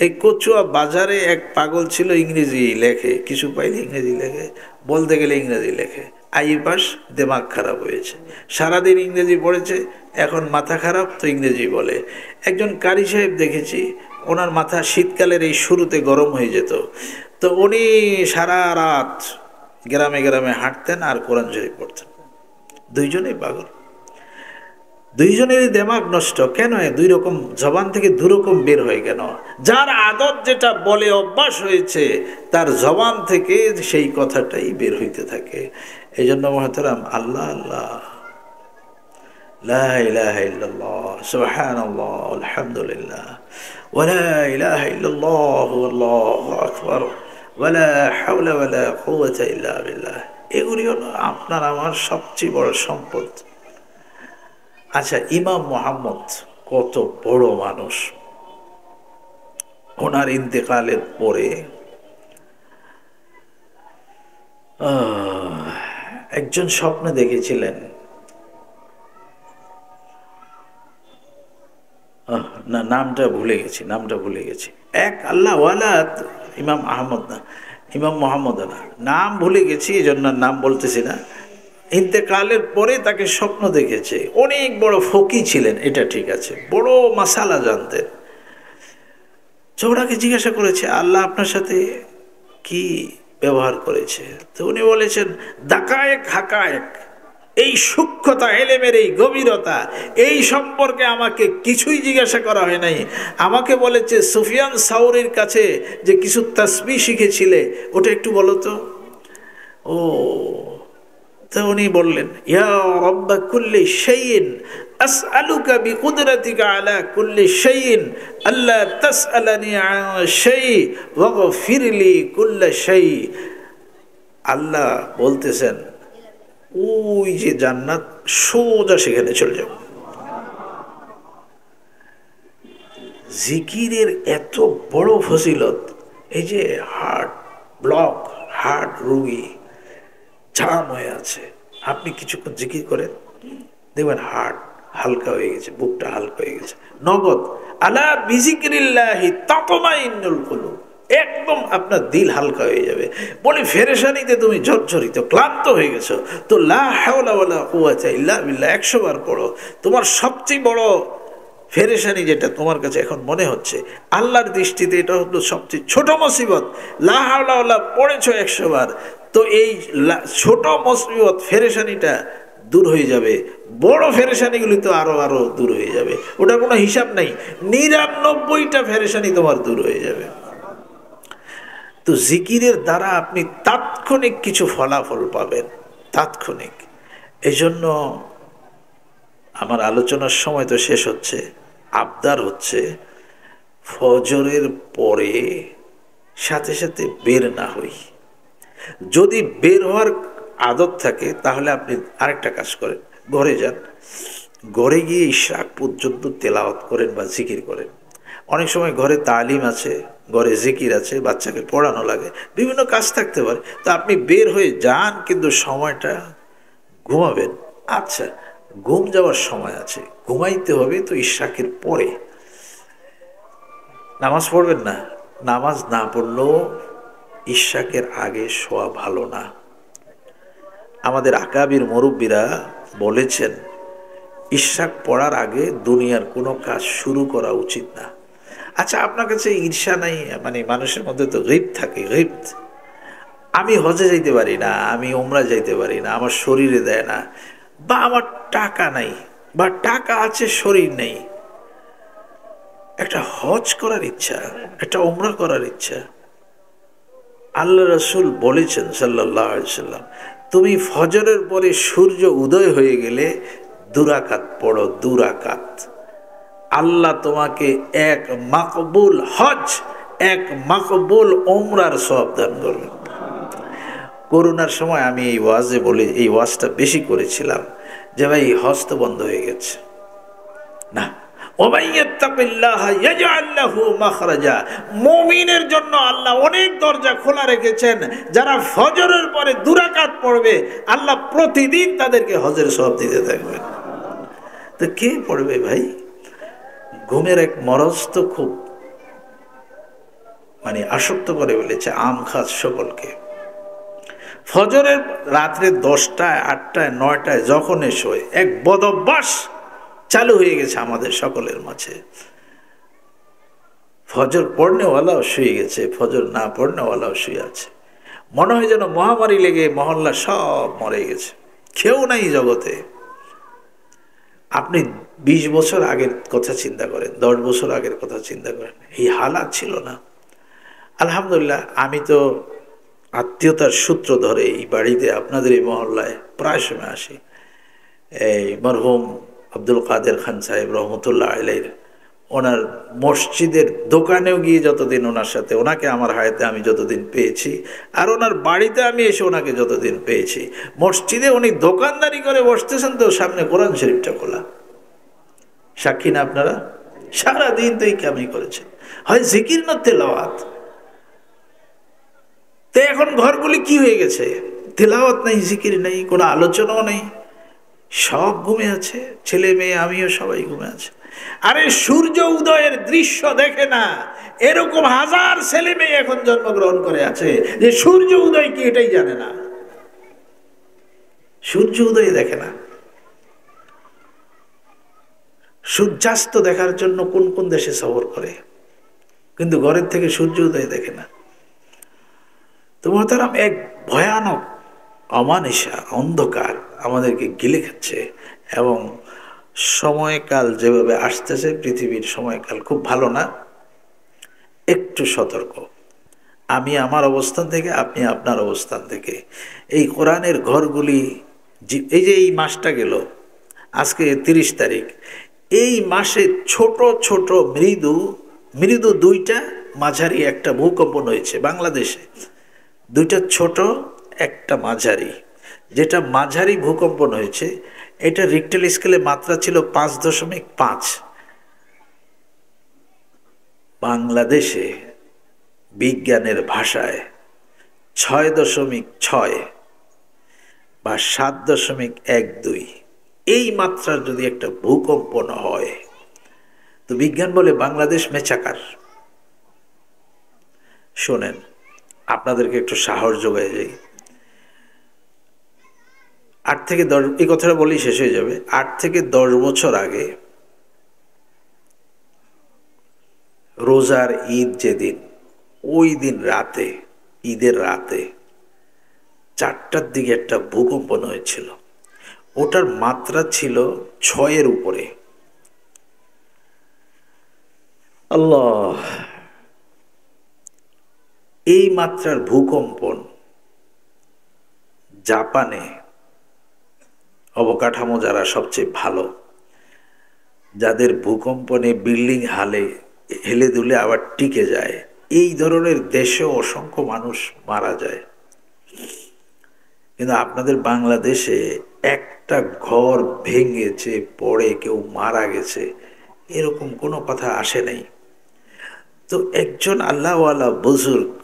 এই কচুয়া বাজারে এক পাগল ছিল, ইংরেজি লেখে, কিছু পাইলে ইংরেজি লেখে, বলতে গেলে ইংরেজি লেখে। পাস দেমাগ খারাপ হয়েছে, সারাদিন ইংরেজি পড়েছে, এখন মাথা খারাপ, তো ইংরেজি বলে। একজন কারি সাহেব দেখেছি, ওনার মাথা শীতকালের এই শুরুতে গরম হয়ে যেত, তো উনি সারা রাত গ্রামে গ্রামে হাঁটতেন আর কোরআন শরীফ পড়তেন। 2জনেই পাগল, 2জনেরই দেমাগ নষ্ট। কেন? 2 রকম জবান থেকে 2 রকম বের হয় কেন? যার আদত যেটা বলে অভ্যাস হয়েছে, তার জবান থেকে সেই কথাটাই বের হইতে থাকে। এই জন্য মহতরম, আল্লাহ আল্লাহ, লা ইলাহা ইল্লাল্লাহ, সুবহানাল্লাহ, আলহামদুলিল্লাহ, ওয়ালা ইলাহা ইল্লাল্লাহ, আল্লাহু আকবার, ওয়ালা হাওলা ওয়ালা কুওয়াতা ইল্লা বিল্লাহ। এগুলি হলো আপনার আমার সবচেয়ে বড় সম্পদ। আচ্ছা, ইমাম মুহাম্মদ কত বড় মানুষ, ওনার ইন্তেকালের পরে একজন স্বপ্নে দেখেছিলেন, না নামটা ভুলে গেছি এক আল্লাহওয়ালা ইমাম আহমদ না, ইমাম মোহাম্মদ না, নাম ভুলে গেছি, এই জন্য নাম বলতেছি না। ইন্তেকালের পরে তাকে স্বপ্ন দেখেছে, অনেক বড় ফকি ছিলেন, এটা ঠিক আছে, বড় মাসালা জানতেন। ওনাকে জিজ্ঞাসা করেছে আল্লাহ আপনার সাথে কি ব্যবহার করেছে? তো উনি বলেছেন দাকায়েক হাকায়েক, এই সূক্ষ্মতা, এলেমের এই গভীরতা, এই সম্পর্কে আমাকে কিছুই জিজ্ঞাসা করা হয় নাই। আমাকে বলেছে সুফিয়ান সাউরির কাছে যে কিছু তাসবিহ শিখেছিলে, ওটা একটু বলো তো। ও তো উনি বললেন ইয়া রাব্বা কুল্লি শাইইন আসআলুকা বিকুদরাতিকা আলা কুল্লি শাইইন আল্লা তাসআলানি আন শাই ওয়াগফিরলি কুল্লা শাই। আল্লাহ বলতেছেন ওই যে জান্নাত, সোজা সেখানে চলে যাও। জিকিরের এত বড় ফজিলত, এই যে হার্ট ব্লক, হার্ট রোগী জাম হয়ে আছে, আপনি কিছুক্ষণ জিকির করেন, দেখবেন হার্ট হালকা হয়ে গেছে, বুকটা হালকা হয়ে গেছে, নগদ। আলা বিজিকিরিল্লাহি তাতমাইন্নুল কুলুব, একদম আপনার দিল হালকা হয়ে যাবে। বলে ফেরেশানিতে তুমি জর্জরিত, ক্লান্ত হয়ে গেছো, তো লা হাওলা ওয়ালা কুওয়াতা ইল্লা বিল্লাহ 100 বার পড়ো। তোমার সবচেয়ে বড় ফেরেশানি যেটা তোমার কাছে এখন মনে হচ্ছে, আল্লাহর দৃষ্টিতে এটা হলো সবচেয়ে ছোট মুসিবত। লা হাওলা ওয়ালা পড়েছো 100 বার, তো এই ছোট মুসিবত ফেরেশানিটা দূর হয়ে যাবে, বড় ফেরেশানিগুলি তো আরো দূর হয়ে যাবে, ওটার কোনো হিসাব নাই। 99টা ফেরেশানি তোমার দূর হয়ে যাবে। তো জিকিরের দ্বারা আপনি তাৎক্ষণিক কিছু ফলাফল পাবেন, তাৎক্ষণিক। এই জন্য আমার আলোচনার সময় তো শেষ হচ্ছে, আবদার হচ্ছে ফজরের পরে সাথে সাথে বের না হই। যদি বের হওয়ার আদত থাকে তাহলে আপনি আরেকটা কাজ করেন, ঘরে যান, ঘরে গিয়ে ইশরাক পর্যন্ত তেলাওয়াত করেন বা জিকির করেন। অনেক সময় ঘরে তালিম আছে, ঘরে জিকির আছে, বাচ্চাকে পড়ানো লাগে, বিভিন্ন কাজ থাকতে পারে, তো আপনি বের হয়ে যান, কিন্তু সময়টা ঘুমাবেন। আচ্ছা, ঘুম যাওয়ার সময় আছে, ঘুমাইতে হবে তো ইশরাকের পরে, নামাজ পড়বেন না। নামাজ না পড়লেও ইশরাকের আগে শোয়া ভালো না। আমাদের আকাবির মুরব্বীরা বলেছেন ইশরাক পড়ার আগে দুনিয়ার কোনো কাজ শুরু করা উচিত না। আচ্ছা, আপনার কাছে ঈর্ষা নাই? মানে মানুষের মধ্যে তো গীব থাকে, গীব। আমি হজে যাইতে পারি না, আমি উমরা যাইতে পারি না, আমার শরীরে দেয় না, বা আমার টাকা নাই, বা টাকা আছে শরীর নেই। একটা হজ করার ইচ্ছা, একটা উমরা করার ইচ্ছা। আল্লাহ রাসূল বলেছেন সাল্লাল্লাহু আলাইহি সাল্লাম, তুমি ফজরের পরে সূর্য উদয় হয়ে গেলে 2 রাকাত পড়ো, 2 রাকাত। আল্লাহ তোমাকে এক মাকবুল হজ, এক মাকবুল উমরার সওয়াব দান করবেন। করোনার সময় আমি এই ওয়াজে বলি, এই ওয়াজটা বেশি করেছিলাম যে ভাই হজ তো বন্ধ হয়ে গেছে না। মুমিনের জন্য আল্লাহ অনেক দরজা খোলা রেখেছেন। যারা ফজরের পরে 2 রাকাত পড়বে, আল্লাহ প্রতিদিন তাদেরকে হজের সওয়াব দিতে থাকবেন। তো কে পড়বে ভাই? ঘুমের এক মরজ তো খুব মানে আসক্ত করে ফেলেছে আম খাস সকলকে। ফজরের রাত্রে 10টায়, 8টায়, 9টায় যখন শোয়, এক বদ অভ্যাস চালু হয়ে গেছে আমাদের সকলের মাঝে। ফজর পড়নেওয়ালাও শুয়ে গেছে, ফজর না পড়নেওয়ালাও শুয়ে আছে। মনে হয় যেন মহামারী লেগে মহল্লা সব মরে গেছে, কেউ নাই জগতে। আপনি 20 বছর আগের কথা চিন্তা করেন, 10 বছর আগের কথা চিন্তা করেন, এই হালাত ছিল না। আলহামদুলিল্লাহ, আমি তো আত্মীয়তার সূত্র ধরে এই বাড়িতে, আপনাদের এই মহল্লায় প্রায় সময় আসি। এই মরহুম আব্দুল কাদের খান সাহেব রহমতুল্লাহ আলাইহির ওনার মসজিদের দোকানেও গিয়ে যতদিন ওনার সাথে, ওনাকে আমার হায়াতে আমি যতদিন পেয়েছি, আর ওনার বাড়িতে আমি এসে ওনাকে যতদিন পেয়েছি, মসজিদে উনি দোকানদারি করে বসতেছেন তো সামনে কোরআন শরীফটা খোলা। সাক্ষী না আপনারা? সারাদিন তো এই কামই করেছে, হয় জিকির না তেলাওয়াত। তো এখন ঘরগুলি কি হয়ে গেছে? তেলাওয়াত নেই, জিকির নেই, কোনো আলোচনাও নেই, সব ঘুমে আছে, ছেলে মেয়ে আমিও সবাই ঘুমে আছে। আরে সূর্য উদয়ের দৃশ্য দেখে না, এরকম হাজার ছেলে মেয়ে এখন জন্মগ্রহণ করে আছে যে সূর্য উদয় কি এটাই জানে না, সূর্য উদয় দেখে না। সূর্যাস্ত দেখার জন্য কোন কোন দেশে সফর করে, কিন্তু ঘরের থেকে সূর্য উদয় দেখে না। তো মোহতারাম, এক ভয়ানক অমানিসা, অন্ধকার আমাদেরকে গিলে খাচ্ছে। এবং সময়কাল যেভাবে আসতেছে, পৃথিবীর সময়কাল খুব ভালো না। একটু সতর্ক, আমি আমার অবস্থান থেকে, আপনি আপনার অবস্থান থেকে। এই কোরআনের ঘরগুলি, এই যে এই মাসটা গেল, আজকে 30 তারিখ, এই মাসে ছোট ছোট মৃদু মৃদু দুইটা, মাঝারি একটা ভূকম্পন হয়েছে বাংলাদেশে। দুইটা ছোট, একটা মাঝারি। যেটা মাঝারি ভূকম্পন হয়েছে, এটা রিক্টার স্কেলে মাত্রা ছিল 5.5। বাংলাদেশে বিজ্ঞানের ভাষায় 6.6 বা 7.12 এই মাত্রার যদি একটা ভূকম্পন হয়, তো বিজ্ঞান বলে বাংলাদেশ মেচাকার। শোনেন, আপনাদেরকে একটু সাহস যোগায় যাই। 8 থেকে 10, এই কথাটা বলেই শেষ হয়ে যাবে। 8 থেকে 10 বছর আগে, রোজার ঈদ যেদিন, ওই দিন রাতে, ঈদের রাতে 4টার দিকে একটা ভূকম্পন হয়েছিল। ওটার মাত্রা ছিল 6-এর উপরে। আল্লাহ, এই মাত্রার ভূকম্পন জাপানে, অবকাঠামো যারা সবচেয়ে ভালো, যাদের ভূকম্পনে বিল্ডিং হেলে দুলে আবার টিকে যায়, এই ধরনের দেশেও অসংখ্য মানুষ মারা যায়। কিন্তু আপনাদের বাংলাদেশে একটা ঘর ভেঙেছে, পড়ে কেউ মারা গেছে, এরকম কোনো কথা আসে নাই। তো একজন আল্লাহওয়ালা বুজুর্গ,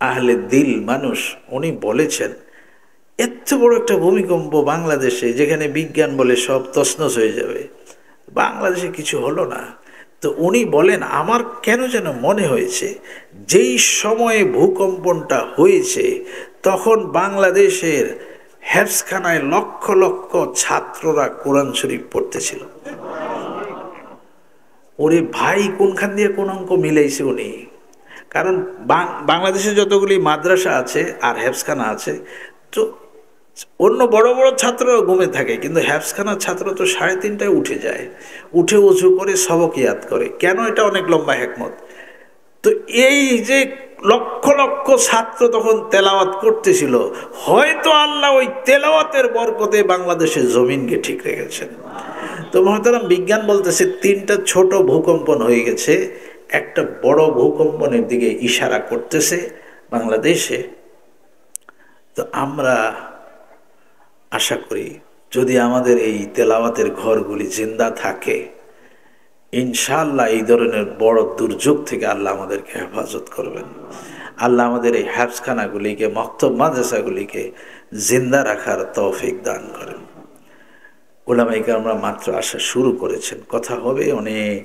আহলে দিল মানুষ, উনি বলেছেন, এত বড় একটা ভূমিকম্প বাংলাদেশে, যেখানে বিজ্ঞান বলে সব তছনছ হয়ে যাবে, বাংলাদেশে কিছু হলো না। তো উনি বলেন, আমার কেন যেন মনে হয়েছে যেই সময়ে ভূকম্পনটা হয়েছে, তখন বাংলাদেশের হেফজখানায় লক্ষ লক্ষ ছাত্ররা কোরআন শরীফ পড়তেছিল। ওরে ভাই, কোনখান দিয়ে কোন অঙ্ক মিলাইছে উনি। কারণ বাংলাদেশে যতগুলি মাদ্রাসা আছে আর হেফজখানা আছে, তো অন্য বড় বড় ছাত্ররা ঘুমে থাকে, কিন্তু হেফজখানার ছাত্র তো 3:30টায় উঠে যায়, উঠে উঁচু করে সবক ইয়াদ করে। কেন? এটা অনেক লম্বা হেকমত। তো এই যে লক্ষ লক্ষ ছাত্র তখন তেলাওয়াত করতেছিল, হয়তো আল্লাহ ওই তেলাওয়াতের বরকতে বাংলাদেশের জমিনকে ঠিক রেখেছেন। তো মহতারাম, বিজ্ঞান বলতেছে 3টা ছোট ভূকম্পন হয়ে গেছে, একটা বড় ভূকম্পনের দিকে ইশারা করতেছে বাংলাদেশে। তো আমরা আশা করি, যদি আমাদের এই তেলাওয়াতের ঘরগুলি জিন্দা থাকে, ইনশাআল্লাহ এই ধরনের বড় দুর্যোগ থেকে আল্লাহ আমাদেরকে হেফাজত করবেন। আল্লাহ আমাদের এই হেফজখানাগুলিকে, মক্তব মাদ্রাসাগুলিকে জিন্দা রাখার তৌফিক দান করেন। উলামায়ে কেরামরা মাত্র আসা শুরু করেছেন, কথা হবে অনেক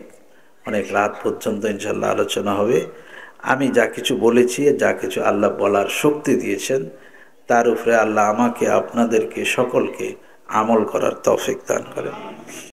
অনেক রাত পর্যন্ত ইনশাআল্লাহ আলোচনা হবে। আমি যা কিছু বলেছি, যা কিছু আল্লাহ বলার শক্তি দিয়েছেন, তার উপরে আল্লাহ আমাকে, আপনাদেরকে, সকলকে আমল করার তৌফিক দান করেন।